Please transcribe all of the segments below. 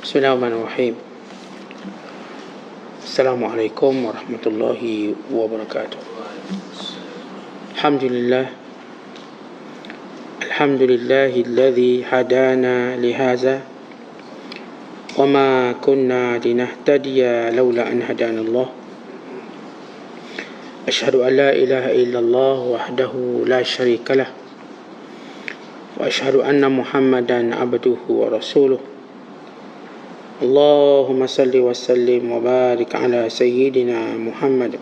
Bismillahirrahmanirrahim. Assalamualaikum warahmatullahi wabarakatuh. Alhamdulillah. Alhamdulillahilladzi hadana lihaza wa ma kunna linahtadiya laula an hadana Allah. Asyhadu an la ilaha illallah wahdahu la syarikalah wa asyhadu anna Muhammadan abduhu wa rasuluh. Allahumma salli wa sallim wa barik ala sayyidina Muhammad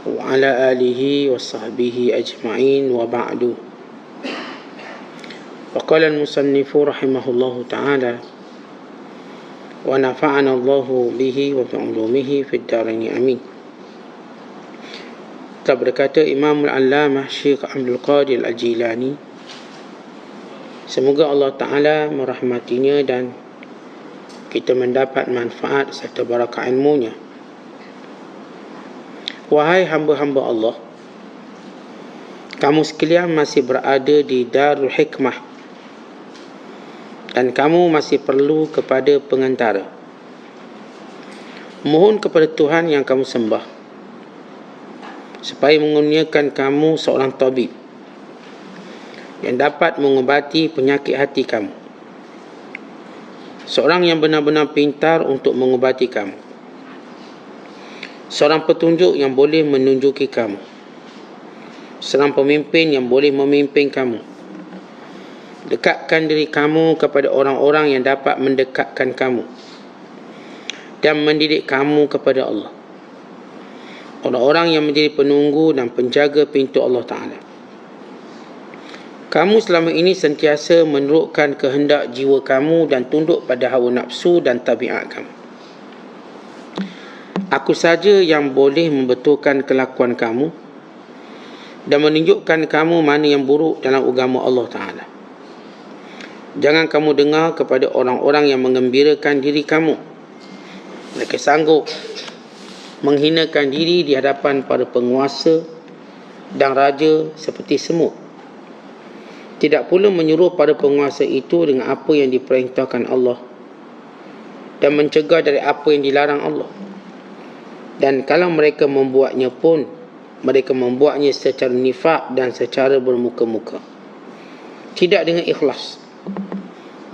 wa ala alihi wa sahbihi ajma'in wa ba'du. Wa qala al-musannifu rahimahullahu ta'ala wa nafa'ana Allahu bihi wa bi'ulumihi fid daraini amin. Telah berkata Imam al-Allamah Syekh Abdul Qadir al-Jilani, semoga Allah Ta'ala merahmatinya dan kita mendapat manfaat serta barakah ilmunya. Wahai hamba-hamba Allah, kamu sekalian masih berada di Darul Hikmah dan kamu masih perlu kepada pengantara. Mohon kepada Tuhan yang kamu sembah supaya mengurniakan kamu seorang tabib yang dapat mengobati penyakit hati kamu, seorang yang benar-benar pintar untuk mengobati kamu, seorang petunjuk yang boleh menunjuki kamu, seorang pemimpin yang boleh memimpin kamu. Dekatkan diri kamu kepada orang-orang yang dapat mendekatkan kamu dan mendidik kamu kepada Allah, orang-orang yang menjadi penunggu dan penjaga pintu Allah Ta'ala. Kamu selama ini sentiasa menurutkan kehendak jiwa kamu dan tunduk pada hawa nafsu dan tabiat kamu. Aku saja yang boleh membetulkan kelakuan kamu dan menunjukkan kamu mana yang buruk dalam agama Allah Ta'ala. Jangan kamu dengar kepada orang-orang yang menggembirakan diri kamu. Mereka sanggup menghinakan diri di hadapan para penguasa dan raja seperti semut. Tidak pula menyuruh pada penguasa itu dengan apa yang diperintahkan Allah dan mencegah dari apa yang dilarang Allah. Dan kalau mereka membuatnya pun, mereka membuatnya secara nifak dan secara bermuka-muka, tidak dengan ikhlas.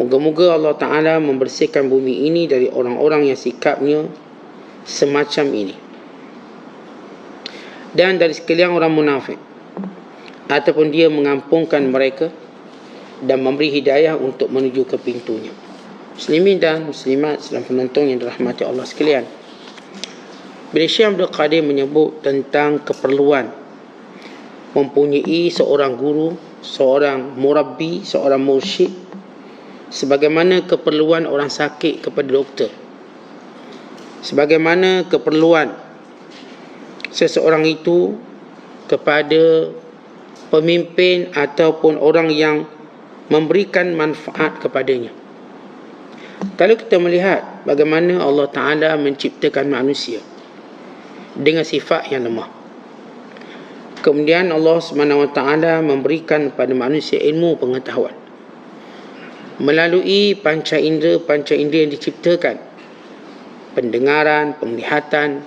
Moga-moga Allah Ta'ala membersihkan bumi ini dari orang-orang yang sikapnya semacam ini, dan dari sekalian orang munafik, ataupun dia mengampunkan mereka dan memberi hidayah untuk menuju ke pintunya. Muslimin dan muslimat sedang penonton yang dirahmati Allah sekalian, bila Syekh Abdul Qadir menyebut tentang keperluan mempunyai seorang guru, seorang murabbi, seorang mursyid, sebagaimana keperluan orang sakit kepada doktor, sebagaimana keperluan seseorang itu kepada pemimpin ataupun orang yang memberikan manfaat kepadanya. Kalau kita melihat bagaimana Allah Ta'ala menciptakan manusia dengan sifat yang lemah, kemudian Allah SWT memberikan kepada manusia ilmu pengetahuan melalui panca indera yang diciptakan, pendengaran, penglihatan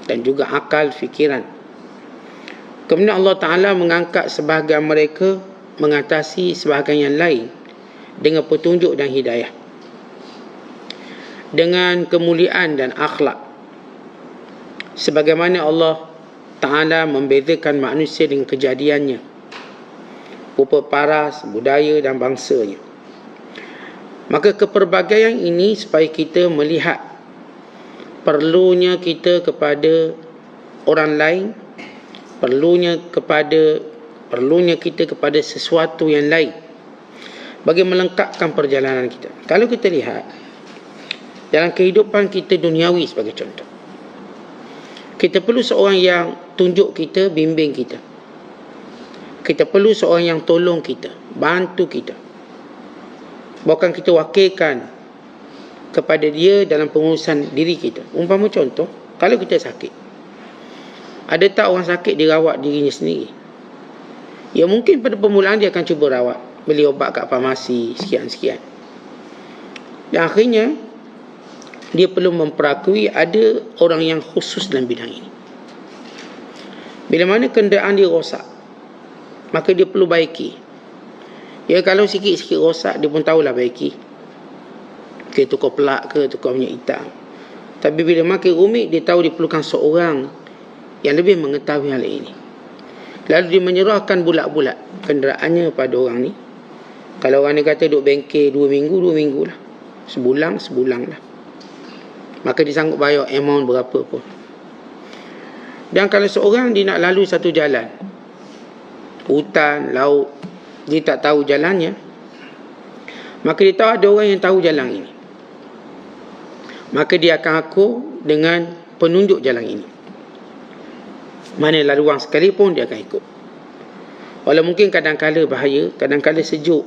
dan juga akal fikiran. Kemudian Allah Ta'ala mengangkat sebahagian mereka mengatasi sebahagian yang lain dengan petunjuk dan hidayah, dengan kemuliaan dan akhlak, sebagaimana Allah Ta'ala membezakan manusia dengan kejadiannya, rupa paras, budaya dan bangsanya. Maka keperbagaian ini supaya kita melihat perlunya kita kepada orang lain, perlunya kita kepada sesuatu yang lain bagi melengkapkan perjalanan kita. Kalau kita lihat dalam kehidupan kita duniawi sebagai contoh, kita perlu seorang yang tunjuk kita, bimbing kita. Kita perlu seorang yang tolong kita, bantu kita, bukan kita wakilkan kepada dia dalam pengurusan diri kita. Umpama contoh, kalau kita sakit, ada tak orang sakit dirawat dirinya sendiri? Ya mungkin pada permulaan dia akan cuba rawat, beli obat kat farmasi sekian-sekian. Dan akhirnya dia perlu memperakui ada orang yang khusus dalam bidang ini. Bila mana kenderaan dia rosak, maka dia perlu baiki. Ya, kalau sikit-sikit rosak, dia pun tahulah baiki. Ke tukar pelak ke, tukar minyak hitam. Tapi bila makin rumit, dia tahu dia perlukan seorang yang lebih mengetahui hal ini. Lalu dia menyerahkan bulat-bulat kenderaannya pada orang ni. Kalau orang ni kata duduk bengkel 2 minggu lah. Sebulan lah. Maka dia sanggup bayar amount berapa pun. Dan kalau seorang dia nak lalu satu jalan, hutan, laut, dia tak tahu jalannya, maka dia tahu ada orang yang tahu jalan ini. Maka dia akan akur dengan penunjuk jalan ini. Mana laluan sekalipun dia akan ikut. Walau mungkin kadang-kala bahaya, kadang-kala sejuk,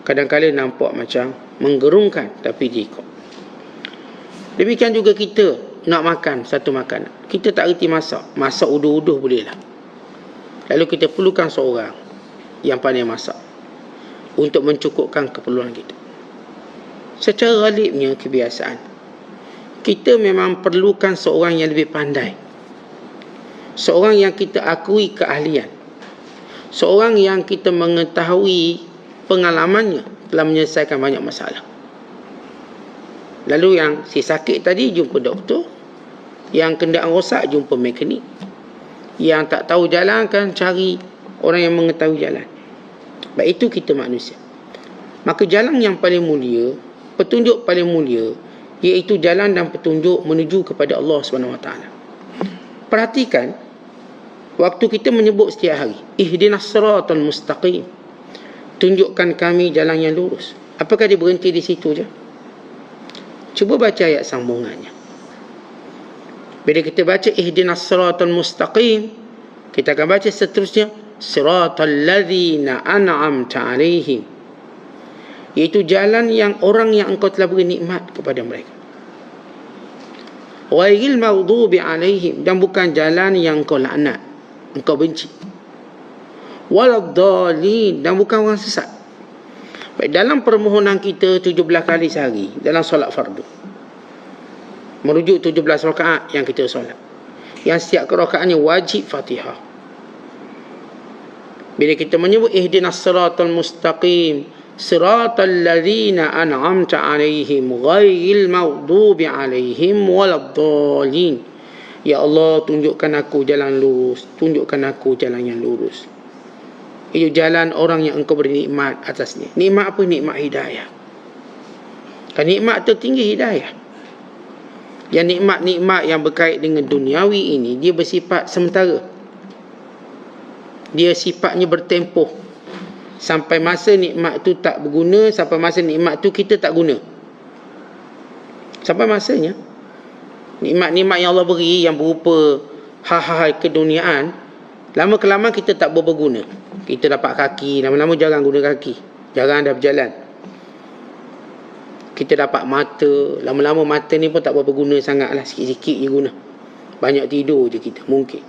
kadang-kala nampak macam menggerungkan, tapi dia ikut. Demikian juga kita nak makan satu makanan, kita tak reti masak uduh-uduh bolehlah. Lalu kita perlukan seorang yang pandai masak untuk mencukupkan keperluan kita. Secara ghalibnya kebiasaan, kita memang perlukan seorang yang lebih pandai, seorang yang kita akui keahlian, seorang yang kita mengetahui pengalamannya telah menyelesaikan banyak masalah. Lalu yang si sakit tadi jumpa doktor, yang kenderaan rosak jumpa mekanik, yang tak tahu jalan kan cari orang yang mengetahui jalan. Baik, itu kita manusia. Maka jalan yang paling mulia, petunjuk paling mulia, iaitu jalan dan petunjuk menuju kepada Allah SWT. Perhatikan, waktu kita menyebut setiap hari, ihdinas siratal mustaqim, tunjukkan kami jalan yang lurus. Apakah dia berhenti di situ je? Cuba baca ayat sambungannya. Bila kita baca ihdinas siratal mustaqim, kita akan baca seterusnya siratal ladzina an'amta alaihim, iaitu jalan yang orang yang engkau telah beri nikmat kepada mereka. Ghairil maghdubi alaihim, dan bukan jalan yang engkau laknat, engkau benci. Waladdallin, dan bukan orang sesat. Baik, dalam permohonan kita 17 kali sehari dalam solat fardu, merujuk 17 rakaat yang kita solat, yang setiap rakaatnya wajib Fatihah. Bila kita menyebut ihdinas siratal mustaqim, siratal ladzina an'amta alaihim ghairil maghdubi alaihim waladdallin, ya Allah, tunjukkan aku jalan lurus, tunjukkan aku jalan yang lurus. Itu jalan orang yang engkau beri nikmat atasnya. Nikmat apa? Nikmat hidayah. Kan nikmat tertinggi hidayah. Yang nikmat-nikmat yang berkait dengan duniawi ini, dia bersifat sementara. Dia sifatnya bertempoh. Sampai masa nikmat tu tak berguna, sampai masa nikmat tu kita tak guna. Sampai masanya. Nikmat-nikmat yang Allah beri yang berupa hal-hal keduniaan, lama-kelamaan kita tak berguna. Kita dapat kaki, lama-lama jarang guna kaki, jarang dah berjalan. Kita dapat mata, lama-lama mata ni pun tak berapa guna sangat lah, sikit-sikit je guna. Banyak tidur je kita, mungkin.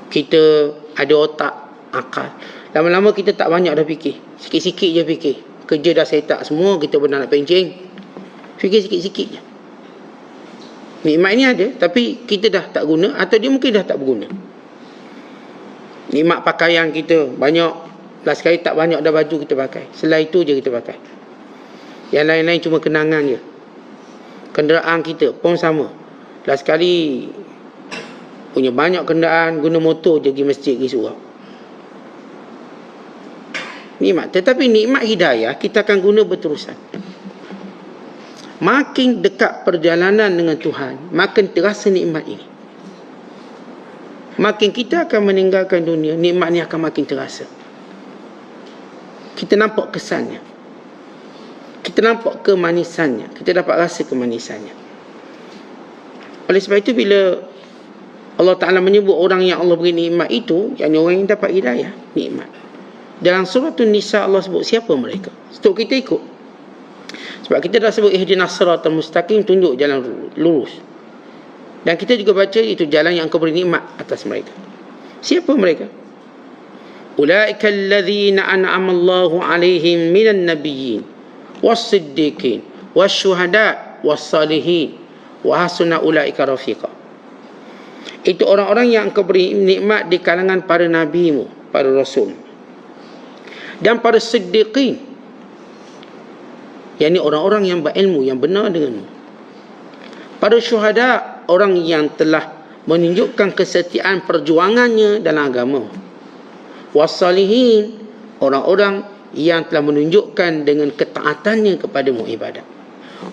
Kita ada otak, akal, lama-lama kita tak banyak dah fikir, sikit-sikit je fikir. Kerja dah set up semua, kita benar nak pencing, fikir sikit-sikit je. Nikmat ni ada, tapi kita dah tak guna, atau dia mungkin dah tak berguna. Nikmat pakaian kita banyak, last kali tak banyak dah baju kita pakai, selain itu je kita pakai. Yang lain-lain cuma kenangan je. Kenderaan kita pun sama, last kali punya banyak kenderaan, guna motor je pergi masjid, pergi surau. Nikmat. Tetapi nikmat hidayah kita akan guna berterusan. Makin dekat perjalanan dengan Tuhan, makin terasa nikmat ini. Makin kita akan meninggalkan dunia, nikmat ni akan makin terasa. Kita nampak kesannya, kita nampak kemanisannya, kita dapat rasa kemanisannya. Oleh sebab itu, bila Allah Ta'ala menyebut orang yang Allah beri nikmat itu, yakni orang yang dapat hidayah, nikmat. Dalam surah An-Nisa Allah sebut siapa mereka, untuk kita ikut. Sebab kita dah sebut ihdinas siratal mustaqim, tunjuk jalan lurus. Dan kita juga baca itu jalan yang engkau beri nikmat atas mereka. Siapa mereka? Ulaika alladzina an'ama Allahu alaihim minan nabiyyin was-siddiqin wasyuhada wassalihin wa hasuna ulaika rafiqa. Itu orang-orang yang engkau beri nikmat di kalangan para nabimu, para rasul, dan para siddiqin, yakni orang-orang yang berilmu, yang benar denganmu. Para syuhada, orang yang telah menunjukkan kesetiaan perjuangannya dalam agama. Wassalihin, orang-orang yang telah menunjukkan dengan ketaatannya kepadamu ibadat.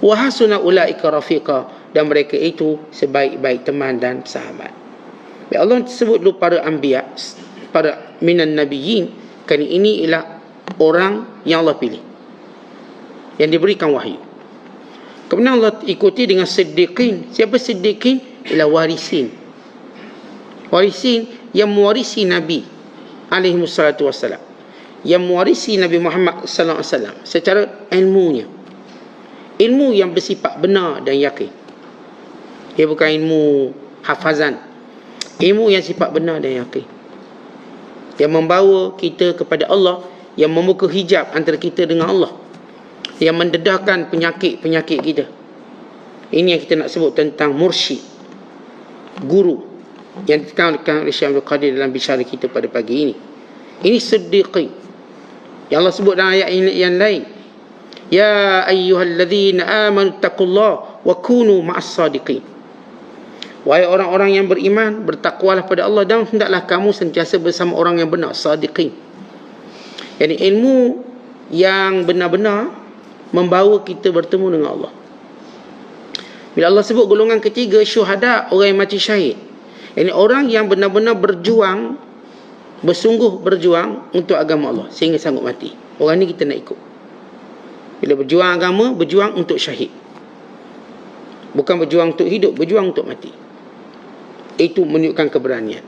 Wa hasuna ulaika rafiqa, dan mereka itu sebaik-baik teman dan sahabat. Allah sebut dulu para anbiya, para minan nabiyyin, kerana ini ialah orang yang Allah pilih, yang diberikan wahyu. Kemudian Allah ikuti dengan siddiqin. Siapa siddiqin? Ialah warisin. Warisin yang mewarisi Nabi alaihi wassalatu wassalam, yang mewarisi Nabi Muhammad sallallahu alaihi wasallam secara ilmunya. Ilmu yang bersifat benar dan yakin. Ia bukan ilmu hafazan. Ilmu yang sifat benar dan yakin, yang membawa kita kepada Allah, yang membuka hijab antara kita dengan Allah, yang mendedahkan penyakit-penyakit kita. Ini yang kita nak sebut tentang mursyid, guru, yang ditekankan oleh Syekh Abdul Qadir dalam bicara kita pada pagi ini. Ini siddiqin yang Allah sebut dalam ayat yang lain. Ya ayyuhalladzina amanu taqullaha wa kunu ma'as sadiqin. Wahai orang-orang yang beriman, bertakwalah pada Allah dan hendaklah kamu sentiasa bersama orang yang benar, sadiqin. Yani ilmu yang benar-benar membawa kita bertemu dengan Allah. Bila Allah sebut golongan ketiga, syuhada, orang yang mati syahid. Yani orang yang benar-benar berjuang, bersungguh berjuang untuk agama Allah sehingga sanggup mati. Orang ni kita nak ikut. Bila berjuang agama, berjuang untuk syahid. Bukan berjuang untuk hidup, berjuang untuk mati. Itu menunjukkan keberanian.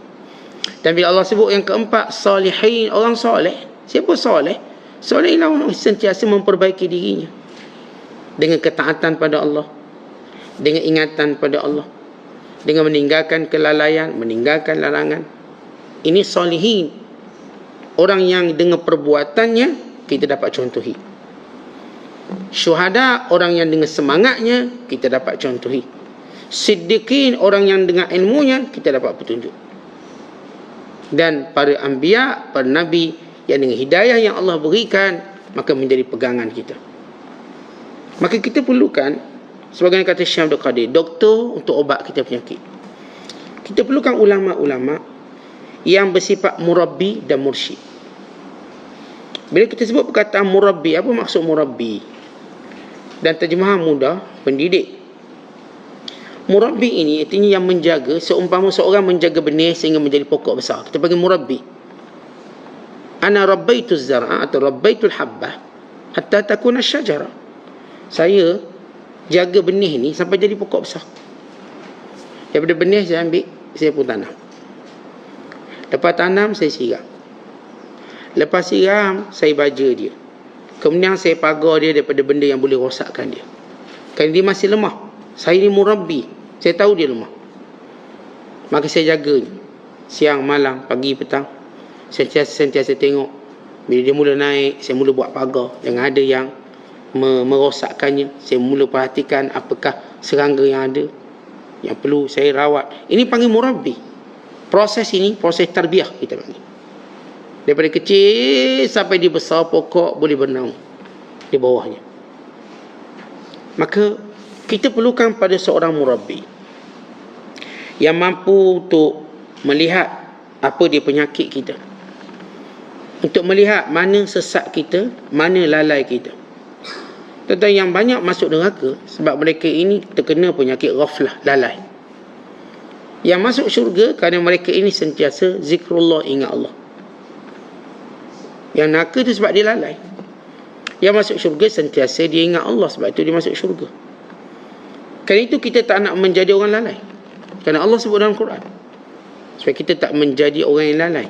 Dan bila Allah sebut yang keempat, salihin, orang soleh. Siapa soleh? Soleh ialah orang sentiasa memperbaiki dirinya dengan ketaatan pada Allah, dengan ingatan pada Allah, dengan meninggalkan kelalaian, meninggalkan larangan. Ini salihin, orang yang dengan perbuatannya kita dapat contohi. Syuhada, orang yang dengan semangatnya kita dapat contohi. Siddiqin, orang yang dengan ilmunya kita dapat petunjuk. Dan para anbiya, para nabi yang dengan hidayah yang Allah berikan, maka menjadi pegangan kita. Maka kita perlukan, sebagaimana kata Syekh Abdul Qadir, doktor untuk obat kita penyakit. Kita perlukan ulama-ulama yang bersifat murabbi dan mursyid. Bila kita sebut perkataan murabbi, apa maksud murabbi? Dan terjemahan mudah, pendidik. Murabbi ini artinya yang menjaga, seumpama seorang menjaga benih sehingga menjadi pokok besar. Kita panggil murabbi. Ana rabbaitu zar'a atau rabbaitu al-habbah hatta takuna syajara. Saya jaga benih ni sampai jadi pokok besar. Daripada benih saya ambil, saya pun tanam. Lepas tanam, saya siram. Lepas siram, saya baja dia. Kemudian saya pagar dia daripada benda yang boleh rosakkan dia. Kerana dia masih lemah. Saya ni murabbi, saya tahu dia lemah. Maka saya jaga siang, malam, pagi, petang. Sentiasa tengok. Bila dia mula naik, saya mula buat pagar. Jangan ada yang merosakkannya. Saya mula perhatikan apakah serangga yang ada, yang perlu saya rawat. Ini panggil murabbi. Proses ini, proses tarbiyah kita panggil. Daripada kecil sampai dia besar, pokok boleh bernaung di bawahnya. Maka kita perlukan pada seorang murabbi yang mampu untuk melihat apa dia penyakit kita, untuk melihat mana sesat kita, mana lalai kita. Tentang yang banyak masuk neraka sebab mereka ini terkena penyakit ghaflah, lalai. Yang masuk syurga kerana mereka ini sentiasa zikrullah, ingat Allah. Yang neraka itu sebab dia lalai. Yang masuk syurga sentiasa dia ingat Allah, sebab itu dia masuk syurga. Kerana itu kita tak nak menjadi orang lalai. Kerana Allah sebut dalam Quran, supaya kita tak menjadi orang yang lalai.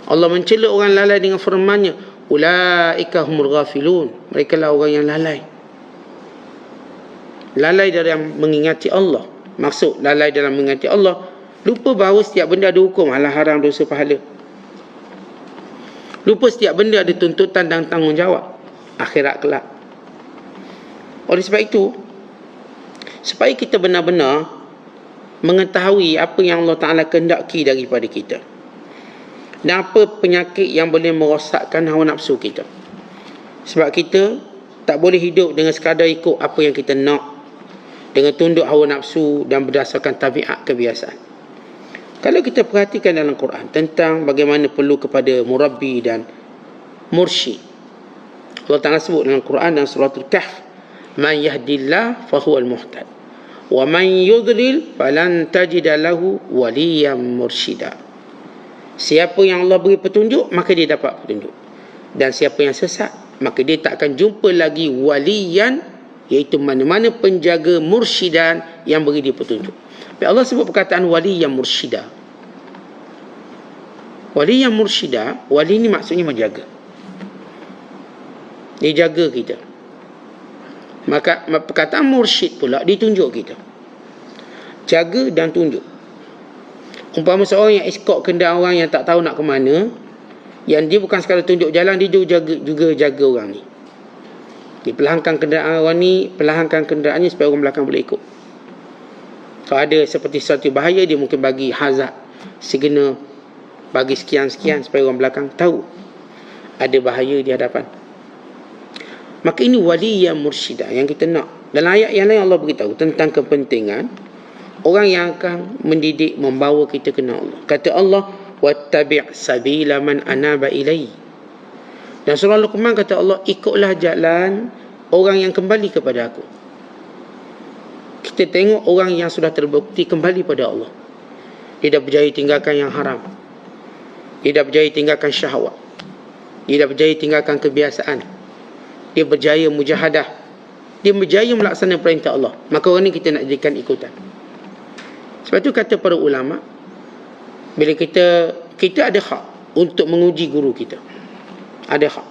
Allah mencela orang lalai dengan firman-Nya, ulaika humul ghafilun. Mereka lah orang yang lalai. Lalai dalam mengingati Allah. Maksud lalai dalam mengingati Allah, lupa bahawa setiap benda ada hukum, halal haram, dosa pahala. Lupa setiap benda ada tuntutan dan tanggungjawab akhirat kelak. Oleh sebab itu, supaya kita benar-benar mengetahui apa yang Allah Ta'ala kehendaki daripada kita, dan apa penyakit yang boleh merosakkan hawa nafsu kita. Sebab kita tak boleh hidup dengan sekadar ikut apa yang kita nak, dengan tunduk hawa nafsu dan berdasarkan tabiat kebiasaan. Kalau kita perhatikan dalam Quran tentang bagaimana perlu kepada murabbi dan mursyid, Allah Ta'ala sebut dalam Quran dalam surah Al-Kahf, man yahdillah fahuwal muhtad wa man yudlil falan tajida lahu waliyan mursyida. Siapa yang Allah beri petunjuk, maka dia dapat petunjuk, dan siapa yang sesat, maka dia tak akan jumpa lagi waliyan, iaitu mana-mana penjaga mursyidan yang beri dia petunjuk. Tapi Allah sebut perkataan wali yang mursyida. Wali yang mursyida, wali ni maksudnya menjaga. Dia jaga kita. Maka perkataan mursyid pula ditunjuk kita. Jaga dan tunjuk. Umpama seorang yang escort kenderaan orang yang tak tahu nak ke mana, yang dia bukan sekadar tunjuk jalan, dia juga jaga orang ni. Dia perlahankan kenderaan orang ni, perlahankan kenderaannya supaya orang belakang boleh ikut. Kalau ada seperti sesuatu bahaya, dia mungkin bagi hazard, signal, bagi sekian-sekian supaya orang belakang tahu ada bahaya di hadapan. Maka ini wali yang mursyidah yang kita nak. Dalam ayat yang lain Allah beritahu tentang kepentingan orang yang akan mendidik, membawa kita kenal Allah. Kata Allah, wattabi' sabila man anaba ilai. Dan surah Luqman kata Allah, ikutlah jalan orang yang kembali kepada aku. Kita tengok orang yang sudah terbukti kembali pada Allah. Dia dah berjaya tinggalkan yang haram. Dia dah berjaya tinggalkan syahwat. Dia dah berjaya tinggalkan kebiasaan. Dia berjaya mujahadah. Dia berjaya melaksanakan perintah Allah. Maka orang ni kita nak jadikan ikutan. Sebab tu kata para ulama, bila kita ada hak untuk menguji guru kita. Ada hak.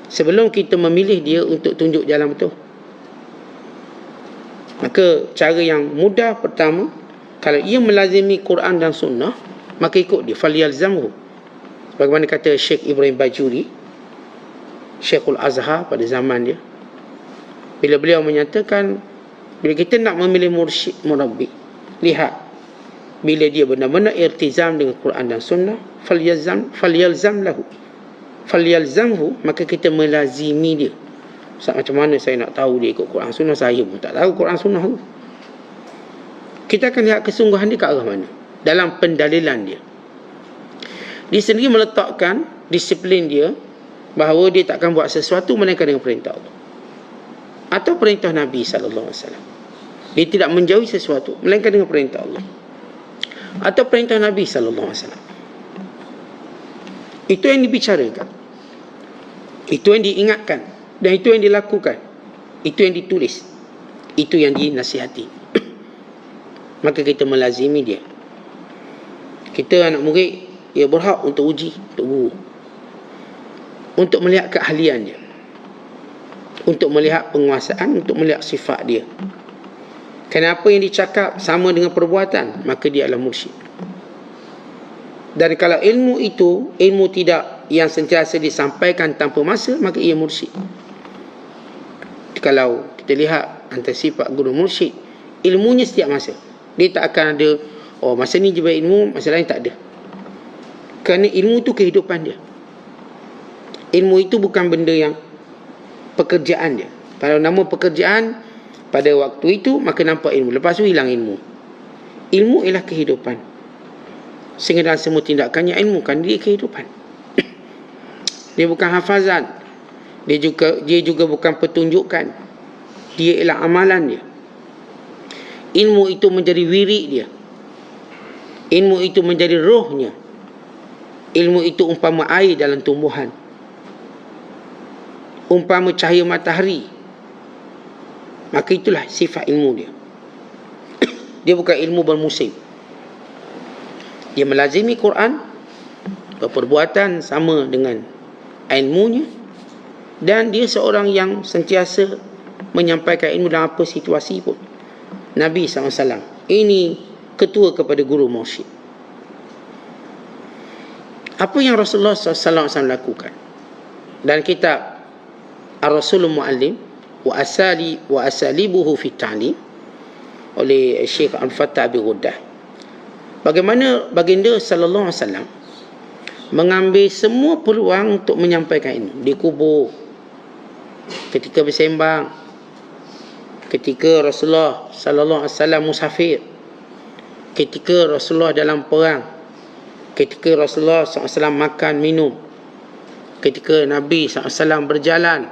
Sebelum kita memilih dia untuk tunjuk jalan betul. Maka cara yang mudah pertama, kalau ia melazimi Quran dan Sunnah, maka ikut dia. Falyalzamhu. Bagaimana kata Syekh Ibrahim Bajuri, Syekhul Azhar pada zaman dia, bila beliau menyatakan, bila kita nak memilih mursyid, murabbi, lihat, bila dia benar-benar irtizam dengan Quran dan Sunnah, falyalzam lahu. Falyalzamhu, maka kita melazimi dia. Macam mana saya nak tahu dia ikut Quran Sunnah? Saya pun tak tahu Quran Sunnah tu. Kita akan lihat kesungguhan dia ke arah mana dalam pendalilan dia. Dia sendiri meletakkan disiplin dia, bahawa dia tak akan buat sesuatu melainkan dengan perintah Allah atau perintah Nabi SAW. Dia tidak menjauhi sesuatu melainkan dengan perintah Allah atau perintah Nabi SAW. Itu yang dibicarakan, itu yang diingatkan, dan itu yang dilakukan, itu yang ditulis, itu yang dinasihati. Maka kita melazimi dia. Kita anak murid, ia berhak untuk uji, untuk guru, untuk melihat keahlian dia, untuk melihat penguasaan, untuk melihat sifat dia. Kenapa yang dicakap sama dengan perbuatan, maka dia adalah mursyid. Dan kalau ilmu itu, ilmu tidak yang sentiasa disampaikan tanpa masa, maka ia mursyid. Kalau kita lihat antara sifat guru mursyid, ilmunya setiap masa. Dia tak akan ada, oh masa ni je berilmu, masa lain tak ada. Kerana ilmu tu kehidupan dia. Ilmu itu bukan benda yang pekerjaan dia. Kalau nama pekerjaan pada waktu itu, maka nampak ilmu. Lepas tu hilang ilmu. Ilmu ialah kehidupan. Sehingga dalam semua tindakannya ilmu kan dia kehidupan. Dia bukan hafazan. Dia juga bukan petunjukan. Dia ialah amalan dia. Ilmu itu menjadi wirid dia. Ilmu itu menjadi rohnya. Ilmu itu umpama air dalam tumbuhan, umpama cahaya matahari. Maka itulah sifat ilmu dia. Dia bukan ilmu bermusim. Dia melazimi Quran, berperbuatan sama dengan ilmunya, dan dia seorang yang sentiasa menyampaikan ilmu dalam apa situasi pun. Nabi SAW ini ketua kepada guru mursyid. Apa yang Rasulullah SAW lakukan dalam kitab Ar-Rasulul Mu'allim, wa asalibuhu fi ta'lim oleh Syekh Al-Fattah bin Ghuddah. Bagaimana baginda sallallahu alaihi wasallam mengambil semua peluang untuk menyampaikan ilmu di kubur, ketika bersembang, ketika Rasulullah sallallahu alaihi wasallam musafir, ketika Rasulullah dalam perang, ketika Rasulullah SAW makan minum, ketika Nabi SAW berjalan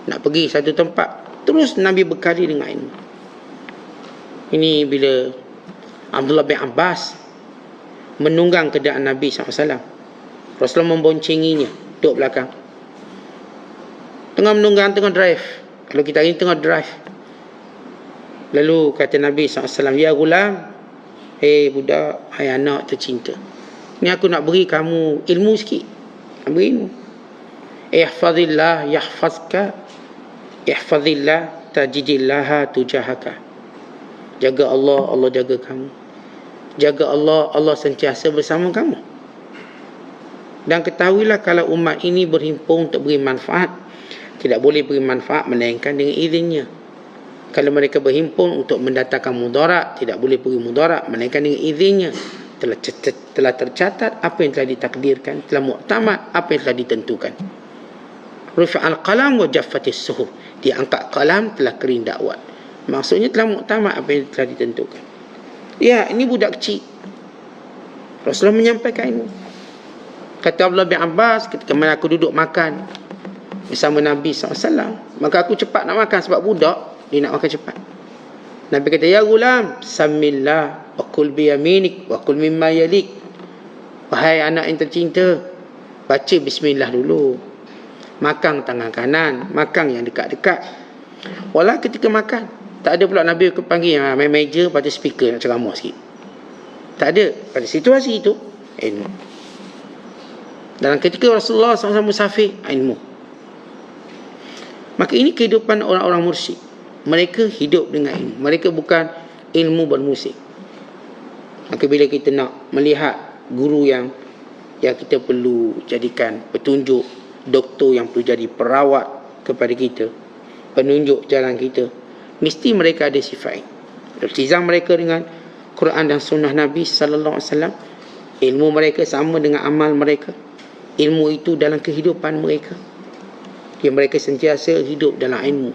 nak pergi satu tempat, terus Nabi bekali dengan ilmu. Ini bila Abdullah bin Abbas menunggang keadaan Nabi SAW, Rasulullah memboncenginya duduk belakang, tengah menunggang, tengah drive. Kalau kita ini tengah drive, lalu kata Nabi SAW, ya gulam, budak, hai anak tercinta, ni aku nak beri kamu ilmu sikit. Beri ilmu. Ihfazillah yahfazka, ihfazillah tajidillah tujahaka. Jaga Allah, Allah jaga kamu. Jaga Allah, Allah sentiasa bersama kamu. Dan ketahuilah kalau umat ini berhimpun untuk beri manfaat, tidak boleh beri manfaat melainkan dengan izinnya. Kalau mereka berhimpun untuk mendatangkan mudarat, tidak boleh beri mudarat melainkan dengan izinnya. Telah tercatat apa yang telah ditakdirkan, telah muktamad apa yang telah ditentukan. Rufa'al qalam wa jaffatis suhuf. Diangkat kalam, telah kering dakwat. Maksudnya telah muktamad apa yang telah ditentukan. Ya, ini budak kecil. Rasulullah menyampaikan ini. Kata Abdullah bin Abbas, ketika mana aku duduk makan bersama Nabi SAW, maka aku cepat nak makan sebab budak, dia nak makan cepat. Nabi kata, ya gulam, samillah wa kul biyaminik wa kul mimma yalik. Wahai anak yang tercinta, baca bismillah dulu, makan tangan kanan, makan yang dekat-dekat. Walau ketika makan, tak ada pula Nabi panggil main meja pada speaker nak ceramah sikit. Tak ada. Pada situasi itu, ilmu. Dalam ketika Rasulullah SAW musafir, ilmu. Maka ini kehidupan orang-orang mursyid. Mereka hidup dengan ilmu. Mereka bukan ilmu bermusik. Maka bila kita nak melihat guru yang kita perlu jadikan petunjuk, doktor yang perlu jadi perawat kepada kita, penunjuk jalan kita, mesti mereka ada sifat. Iltizam mereka dengan Quran dan sunnah Nabi sallallahu alaihi wasallam. Ilmu mereka sama dengan amal mereka. Ilmu itu dalam kehidupan mereka. Yang mereka sentiasa hidup dalam ilmu.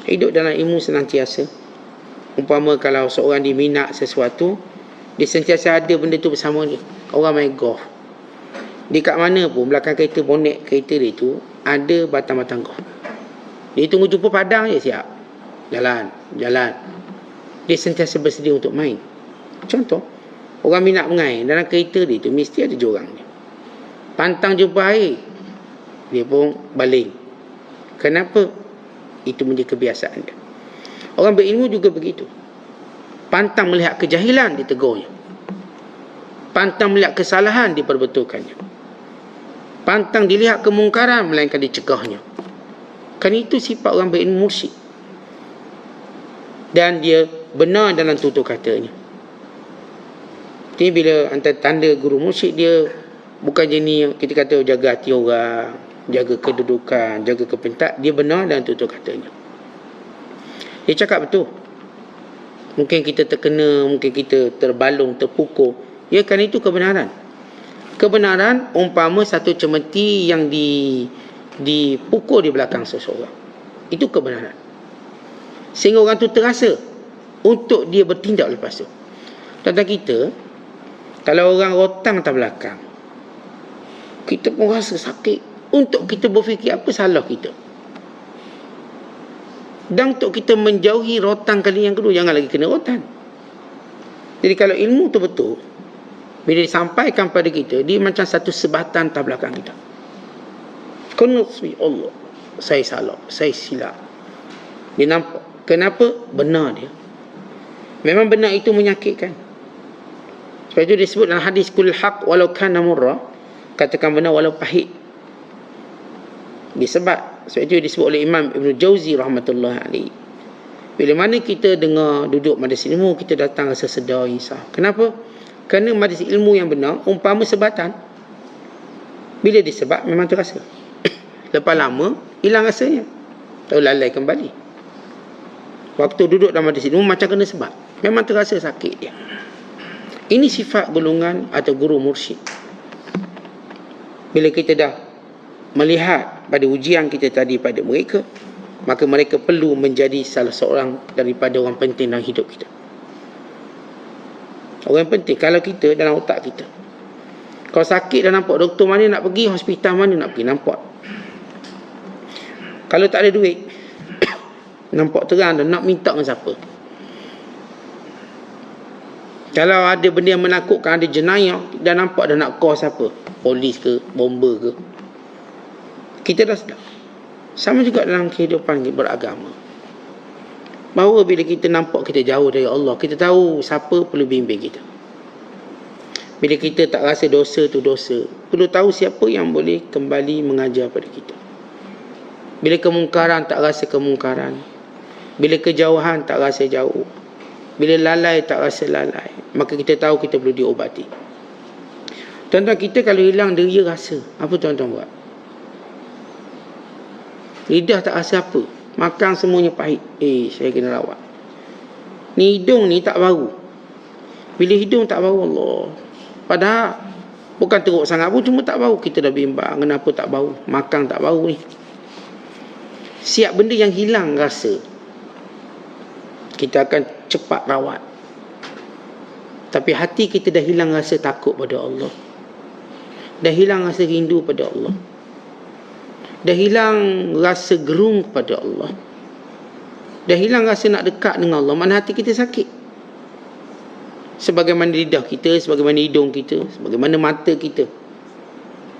Hidup dalam ilmu senantiasa. Umpama kalau seorang diminat sesuatu, dia sentiasa ada benda tu bersama dia. Orang main golf, di kat mana pun belakang kereta, bonet kereta dia tu ada batang-batang golf. Dia tunggu jumpa padang je, siap jalan. Dia sentiasa bersedia untuk main. Contoh, orang minat mengair, dalam kereta dia tu mesti ada jurang dia. Pantang jumpa air, dia pun baling. Kenapa? Itu menjadi kebiasaan dia. Orang berilmu juga begitu. Pantang melihat kejahilan, ditegurnya. Pantang melihat kesalahan, diperbetulkannya. Pantang dilihat kemungkaran, melainkan dicegahnya. Kan itu sifat orang berilmu mursyid. Dan dia benar dalam tutur katanya. Jadi bila antara tanda guru mursyid, dia bukan jenis kita kata jaga hati orang, jaga kedudukan, jaga kepentak. Dia benar dalam tutur katanya. Dia cakap betul. Mungkin kita terkena, mungkin kita terbalung, terpukul. Ya, kan itu kebenaran. Kebenaran umpama satu cemeti yang dipukul di belakang seseorang. Itu kebenaran. Sehingga orang tu terasa untuk dia bertindak lepas tu. Tentang kita, kalau orang rotang atas belakang, kita pun rasa sakit. Untuk kita berfikir apa salah kita. Dan untuk kita menjauhi rotan kali yang kedua, jangan lagi kena rotan. Jadi kalau ilmu tu betul, bila disampaikan pada kita, dia macam satu sebatan atas belakang kita. Allah, saya salah, saya silap. Dia nampak. Kenapa? Benar dia. Memang benar itu menyakitkan. Sebab itu disebut dalam hadis, kul haq walau kana murra, katakan benar walau pahit. Sebab itu disebut oleh Imam Ibn Jauzi rahmatullahi alaihi. Bila mana kita dengar duduk majlis ilmu, kita datang rasa sedar, insaf. Kenapa? Kerana majlis ilmu yang benar umpama sebatan. Bila disebat memang terasa. Lepas lama hilang rasanya. Lalu lalai kembali. Waktu duduk dalam majlis ilmu macam kena sebab. Memang terasa sakit dia. Ini sifat golongan atau guru mursyid. Bila kita dah melihat pada ujian kita tadi pada mereka, maka mereka perlu menjadi salah seorang daripada orang penting dalam hidup kita. Orang penting kalau kita dalam otak kita. Kalau sakit dah nampak doktor mana nak pergi, hospital mana nak pergi, nampak. Kalau tak ada duit, nampak terang dah nak minta dengan siapa. Kalau ada benda yang menakutkan, ada jenayah, dah nampak dah nak call siapa, polis ke, bomber ke. Kita dah sedar. Sama juga dalam kehidupan beragama. Bahawa bila kita nampak kita jauh dari Allah, kita tahu siapa perlu bimbing kita. Bila kita tak rasa dosa tu dosa, perlu tahu siapa yang boleh kembali mengajar pada kita. Bila kemungkaran tak rasa kemungkaran, bila kejauhan tak rasa jauh, bila lalai tak rasa lalai, maka kita tahu kita perlu diobati. Tuan-tuan, kita kalau hilang deria rasa, apa tuan-tuan buat? Lidah tak rasa apa, makan semuanya pahit. Saya kena rawat. Ni hidung ni tak bau. Bila hidung tak bau, Allah. Padahal bukan teruk sangat pun, cuma tak bau. Kita dah bimbang kenapa tak bau, makan tak bau ni. Siap benda yang hilang rasa, kita akan cepat rawat. Tapi hati kita dah hilang rasa takut pada Allah, dah hilang rasa rindu pada Allah, dah hilang rasa gerung pada Allah, dah hilang rasa nak dekat dengan Allah. Mana hati kita sakit. Sebagaimana lidah kita, sebagaimana hidung kita, sebagaimana mata kita.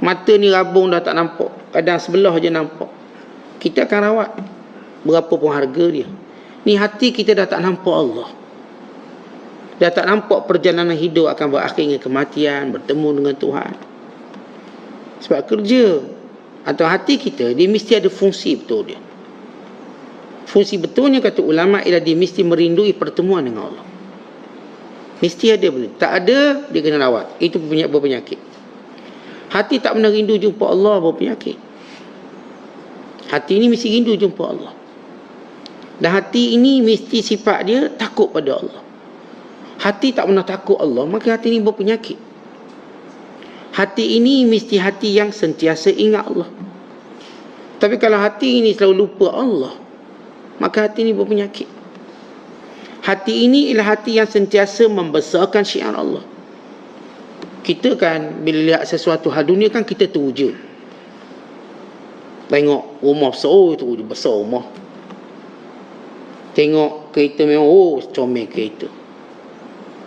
Mata ni rabung dah tak nampak, kadang sebelah je nampak. Kita akan rawat berapa pun harga dia. Ni hati kita dah tak nampak Allah, dah tak nampak perjalanan hidup akan berakhir dengan kematian, bertemu dengan Tuhan. Sebab kerja atau hati kita, dia mesti ada fungsi betul dia. Fungsi betulnya kata ulama ialah dia mesti merindui pertemuan dengan Allah. Mesti ada. Tak ada, dia kena rawat. Itu berpenyakit. Hati tak pernah rindu jumpa Allah, berpenyakit. Hati ini mesti rindu jumpa Allah. Dan hati ini mesti sifat dia takut pada Allah. Hati tak pernah takut Allah, maka hati ini berpenyakit. Hati ini mesti hati yang sentiasa ingat Allah. Tapi kalau hati ini selalu lupa Allah, maka hati ini berpenyakit. Hati ini ialah hati yang sentiasa membesarkan syiar Allah. Kita kan bila lihat sesuatu hal dunia kan kita teruja. Tengok rumah besar, itu besar rumah. Tengok kereta memang, comel kereta.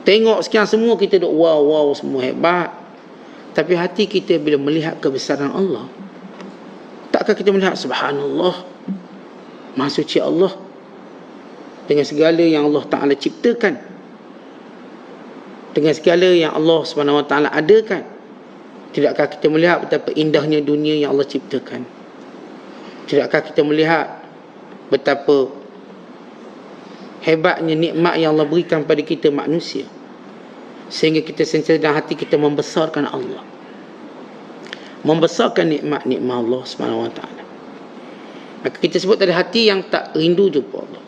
Tengok sekian semua kita duk wow semua hebat. Tapi hati kita bila melihat kebesaran Allah, takkah kita melihat subhanallah, maha suci Allah dengan segala yang Allah Ta'ala ciptakan, dengan segala yang Allah Subhanahu Wa Ta'ala adakan. Tidakkah kita melihat betapa indahnya dunia yang Allah ciptakan? Tidakkah kita melihat betapa hebatnya nikmat yang Allah berikan pada kita manusia, sehingga kita sentiasa dalam hati kita membesarkan Allah, membesarkan nikmat-nikmat Allah Subhanahu Wa Ta'ala. Maka kita sebut tadi hati yang tak rindu jumpa Allah,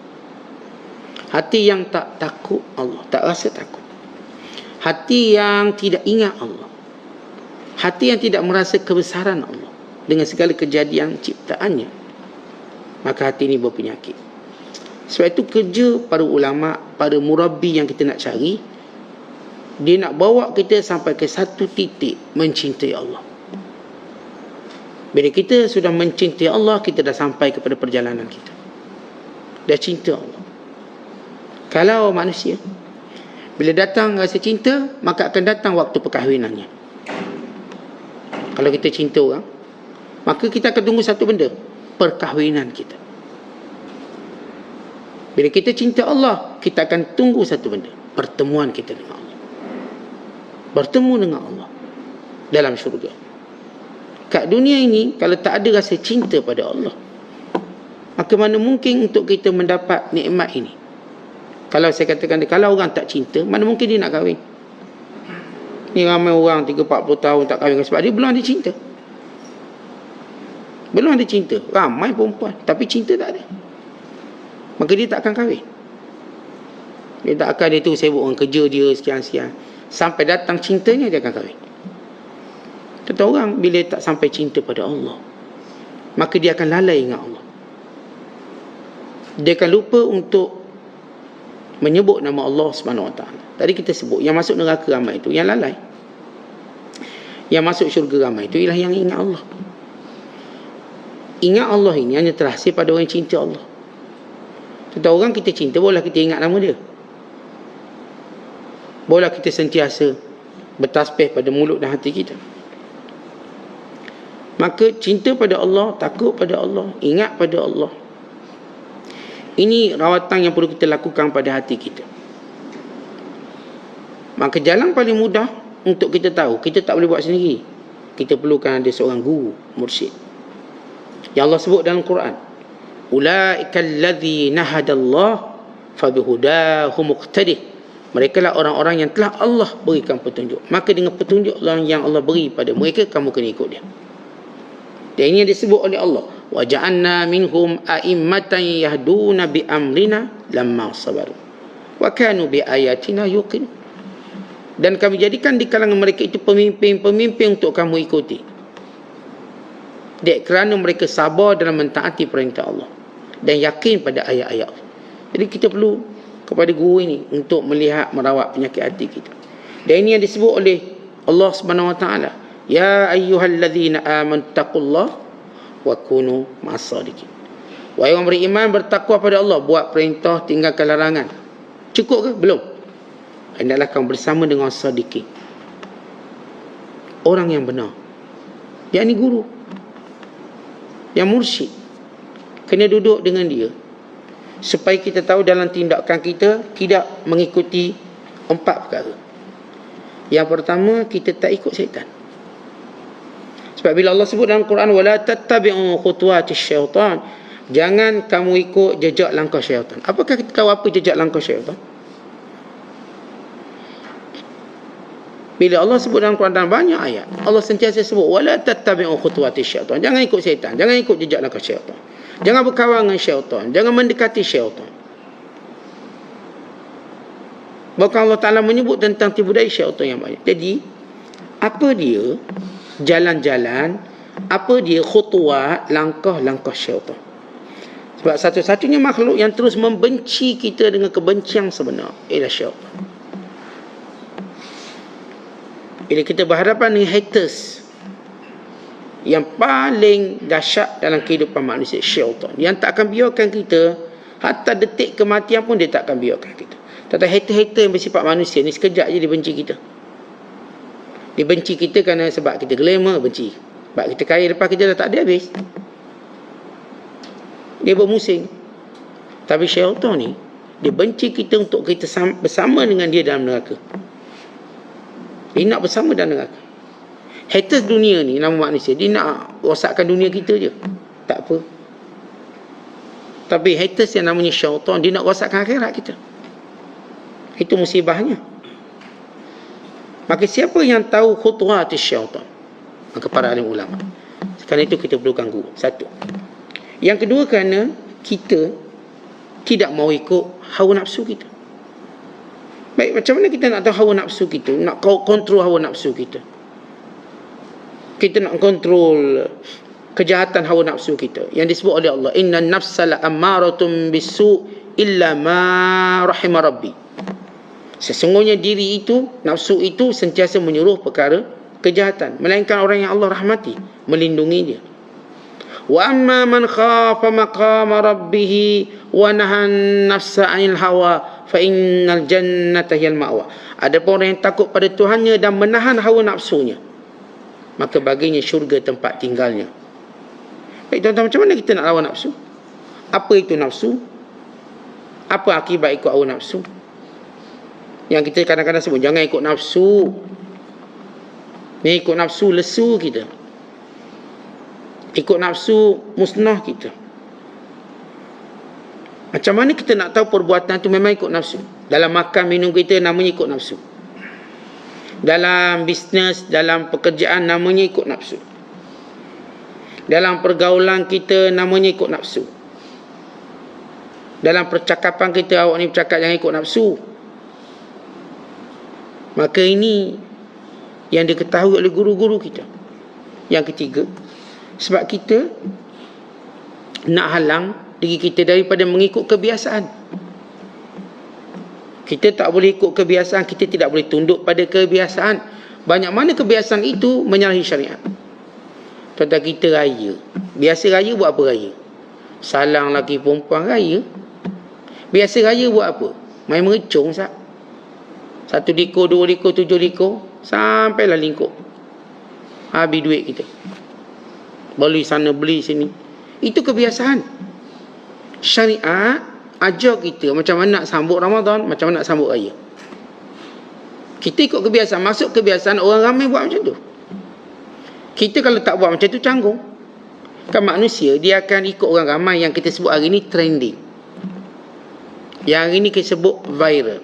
hati yang tak takut Allah, tak rasa takut, hati yang tidak ingat Allah, hati yang tidak merasa kebesaran Allah dengan segala kejadian ciptaannya, maka hati ini berpenyakit. Sebab itu kerja para ulama, para murabbi yang kita nak cari, dia nak bawa kita sampai ke satu titik mencintai Allah. Bila kita sudah mencintai Allah, kita dah sampai kepada perjalanan kita, dah cinta Allah. Kalau manusia bila datang rasa cinta, maka akan datang waktu perkahwinannya. Kalau kita cinta orang, maka kita akan tunggu satu benda, perkahwinan kita. Bila kita cinta Allah, kita akan tunggu satu benda, pertemuan kita dengan Allah, bertemu dengan Allah dalam syurga. Kat dunia ini, kalau tak ada rasa cinta pada Allah, maka mana mungkin untuk kita mendapat nikmat ini? Kalau saya katakan, kalau orang tak cinta, mana mungkin dia nak kahwin? Ni ramai orang 30-40 tahun tak kahwin sebab dia belum ada cinta. Belum ada cinta. Ramai perempuan, tapi cinta tak ada. Maka dia tak akan kahwin. Dia tak akan, dia tu sibuk dengan kerja dia sekian-sekian. Sampai datang cintanya, dia akan kahwin. Kata orang, bila tak sampai cinta pada Allah, maka dia akan lalai ingat Allah. Dia akan lupa untuk menyebut nama Allah SWT. Tadi kita sebut, yang masuk neraka ramai itu, yang lalai. Yang masuk syurga ramai itu ialah yang ingat Allah. Ingat Allah ini hanya terhasil pada orang yang cinta Allah. Kata orang, kita cinta, bolehlah kita ingat nama dia. Bolehlah kita sentiasa bertasbih pada mulut dan hati kita. Maka cinta pada Allah, takut pada Allah, ingat pada Allah, ini rawatan yang perlu kita lakukan pada hati kita. Maka jalan paling mudah untuk kita tahu, kita tak boleh buat sendiri. Kita perlukan ada seorang guru, mursyid. Yang Allah sebut dalam Quran, ulaikal ladzina hadallah fabihudahu muqtadih. Mereka lah orang-orang yang telah Allah berikan petunjuk. Maka dengan petunjuk yang Allah beri pada mereka, kamu kena ikut dia. Dan ini yang disebut oleh Allah, wa ja'alna minhum a'immatan yahduna bi amrina lamma sabaru wa kanu bi ayatina yuqin. Dan kami jadikan di kalangan mereka itu pemimpin-pemimpin untuk kamu ikuti. Dek, kerana mereka sabar dalam mentaati perintah Allah dan yakin pada ayat-ayat Allah. Jadi kita perlu kepada guru ini untuk melihat, merawat penyakit hati kita. Dan ini yang disebut oleh Allah Subhanahu Wa Taala, ya ayyuhalladzina amanu taqullah wa kunu ma'as-shadiqin. Wahai orang beriman, bertakwa pada Allah, buat perintah, tinggalkan larangan. Cukup ke? Belum. Hendaklah kamu bersama dengan as-shadiqin, orang yang benar. Yang ni guru, yang mursyid. Kena duduk dengan dia supaya kita tahu dalam tindakan kita tidak mengikuti 4 perkara. Yang pertama, kita tak ikut syaitan. Sebab bila Allah sebut dalam Quran, wala tattabi'u khutuwatis syaitan, jangan kamu ikut jejak langkah syaitan. Apakah kita tahu apa jejak langkah syaitan? Bila Allah sebut dalam Quran dalam banyak ayat, Allah sentiasa sebut wala tattabi'u khutuwatis syaitan, jangan ikut syaitan, jangan ikut jejak langkah syaitan. Jangan berkawan dengan syaitan, jangan mendekati syaitan. Bahkan Allah Ta'ala menyebut tentang tipu daya syaitan yang banyak. Jadi, apa dia jalan-jalan, apa dia khutuwat, langkah-langkah syaitan. Sebab satu-satunya makhluk yang terus membenci kita dengan kebencian sebenar ialah syaitan. Bila kita berhadapan dengan haters, yang paling dahsyat dalam kehidupan manusia, syaitan, yang tak akan biarkan kita, hatta detik kematian pun dia tak akan biarkan kita. Tetapi hater-hater yang bersifat manusia ni, sekejap je dia benci kita. Dia benci kita kerana sebab kita glamour, benci. Sebab kita kaya, lepas kita dah tak ada, habis. Dia bermusing. Tapi syaitan ni, dia benci kita untuk kita bersama dengan dia dalam neraka. Dia nak bersama dalam neraka. Haters dunia ni, nama manusia, dia nak rosakkan dunia kita je, tak apa. Tapi haters yang namanya syaitan, dia nak rosakkan akhirat kita. Itu musibahnya. Maka siapa yang tahu khutuwatis syaitan? Maka para alim ulama. Kerana itu kita perlukan guru. Satu. Yang kedua, kerana kita tidak mau ikut hawa nafsu kita. Baik, macam mana kita nak tahu hawa nafsu kita, nak kontrol hawa nafsu kita? Kita nak kontrol kejahatan hawa nafsu kita yang disebut oleh Allah, innan nafsa la'ammaratun bisu' illa ma rahima rabbi. Sesungguhnya diri itu, nafsu itu sentiasa menyuruh perkara kejahatan, melainkan orang yang Allah rahmati, melindungi dia. Wa amma man khafa maqama rabbih wa nahan nafsa 'anil hawa fa innal jannata hiyal ma'wa. Adapun orang yang takut pada Tuhannya dan menahan hawa nafsunya, maka baginya syurga tempat tinggalnya. Baik tuan-tuan, macam mana kita nak lawan nafsu? Apa itu nafsu? Apa akibat ikut hawa nafsu? Yang kita kadang-kadang sebut, jangan ikut nafsu. Ni ikut nafsu lesu kita. Ikut nafsu musnah kita. Macam mana kita nak tahu perbuatan itu memang ikut nafsu? Dalam makan minum kita namanya ikut nafsu. Dalam bisnes, dalam pekerjaan namanya ikut nafsu. Dalam pergaulan kita namanya ikut nafsu. Dalam percakapan kita, awak ni bercakap jangan ikut nafsu. Maka ini yang diketahui oleh guru-guru kita. Yang ketiga, sebab kita nak halang diri kita daripada mengikut kebiasaan. Kita tak boleh ikut kebiasaan, kita tidak boleh tunduk pada kebiasaan. Banyak mana kebiasaan itu menyalahi syariat. Contoh kita raya. Biasa raya buat apa raya? Salang lelaki perempuan raya. Biasa raya buat apa? Main mercung sah. 1 lekor, 2 lekor, 7 lekor, sampailah lingkup. Habis duit kita. Beli sana, beli sini. Itu kebiasaan. Syariat ajar kita macam mana nak sambut Ramadan, macam mana nak sambut raya. Kita ikut kebiasaan. Masuk kebiasaan orang ramai buat macam tu. Kita kalau tak buat macam tu canggung. Kan manusia dia akan ikut orang ramai. Yang kita sebut hari ni trending. Yang hari ni kita sebut viral.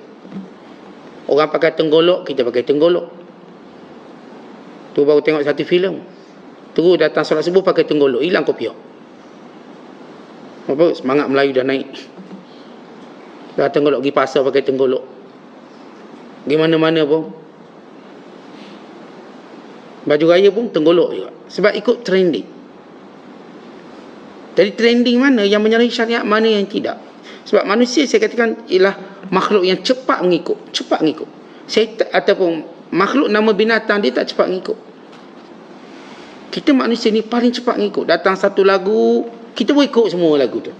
Orang pakai tenggolok, kita pakai tenggolok. Tu baru tengok satu filem. Terus datang solat subuh pakai tenggolok, hilang kopiah. Apa? Semangat Melayu dah naik. Dah tenggolok pergi pasar pakai tenggolok. Pergi mana-mana pun. Baju raya pun tenggolok juga. Sebab ikut trending. Jadi trending mana yang menyalahi syariat, mana yang tidak. Sebab manusia saya katakan ialah makhluk yang cepat mengikut. Cepat mengikut. Syaitan ataupun makhluk nama binatang dia tak cepat mengikut. Kita manusia ni paling cepat mengikut. Datang satu lagu, kita boleh ikut semua lagu tu.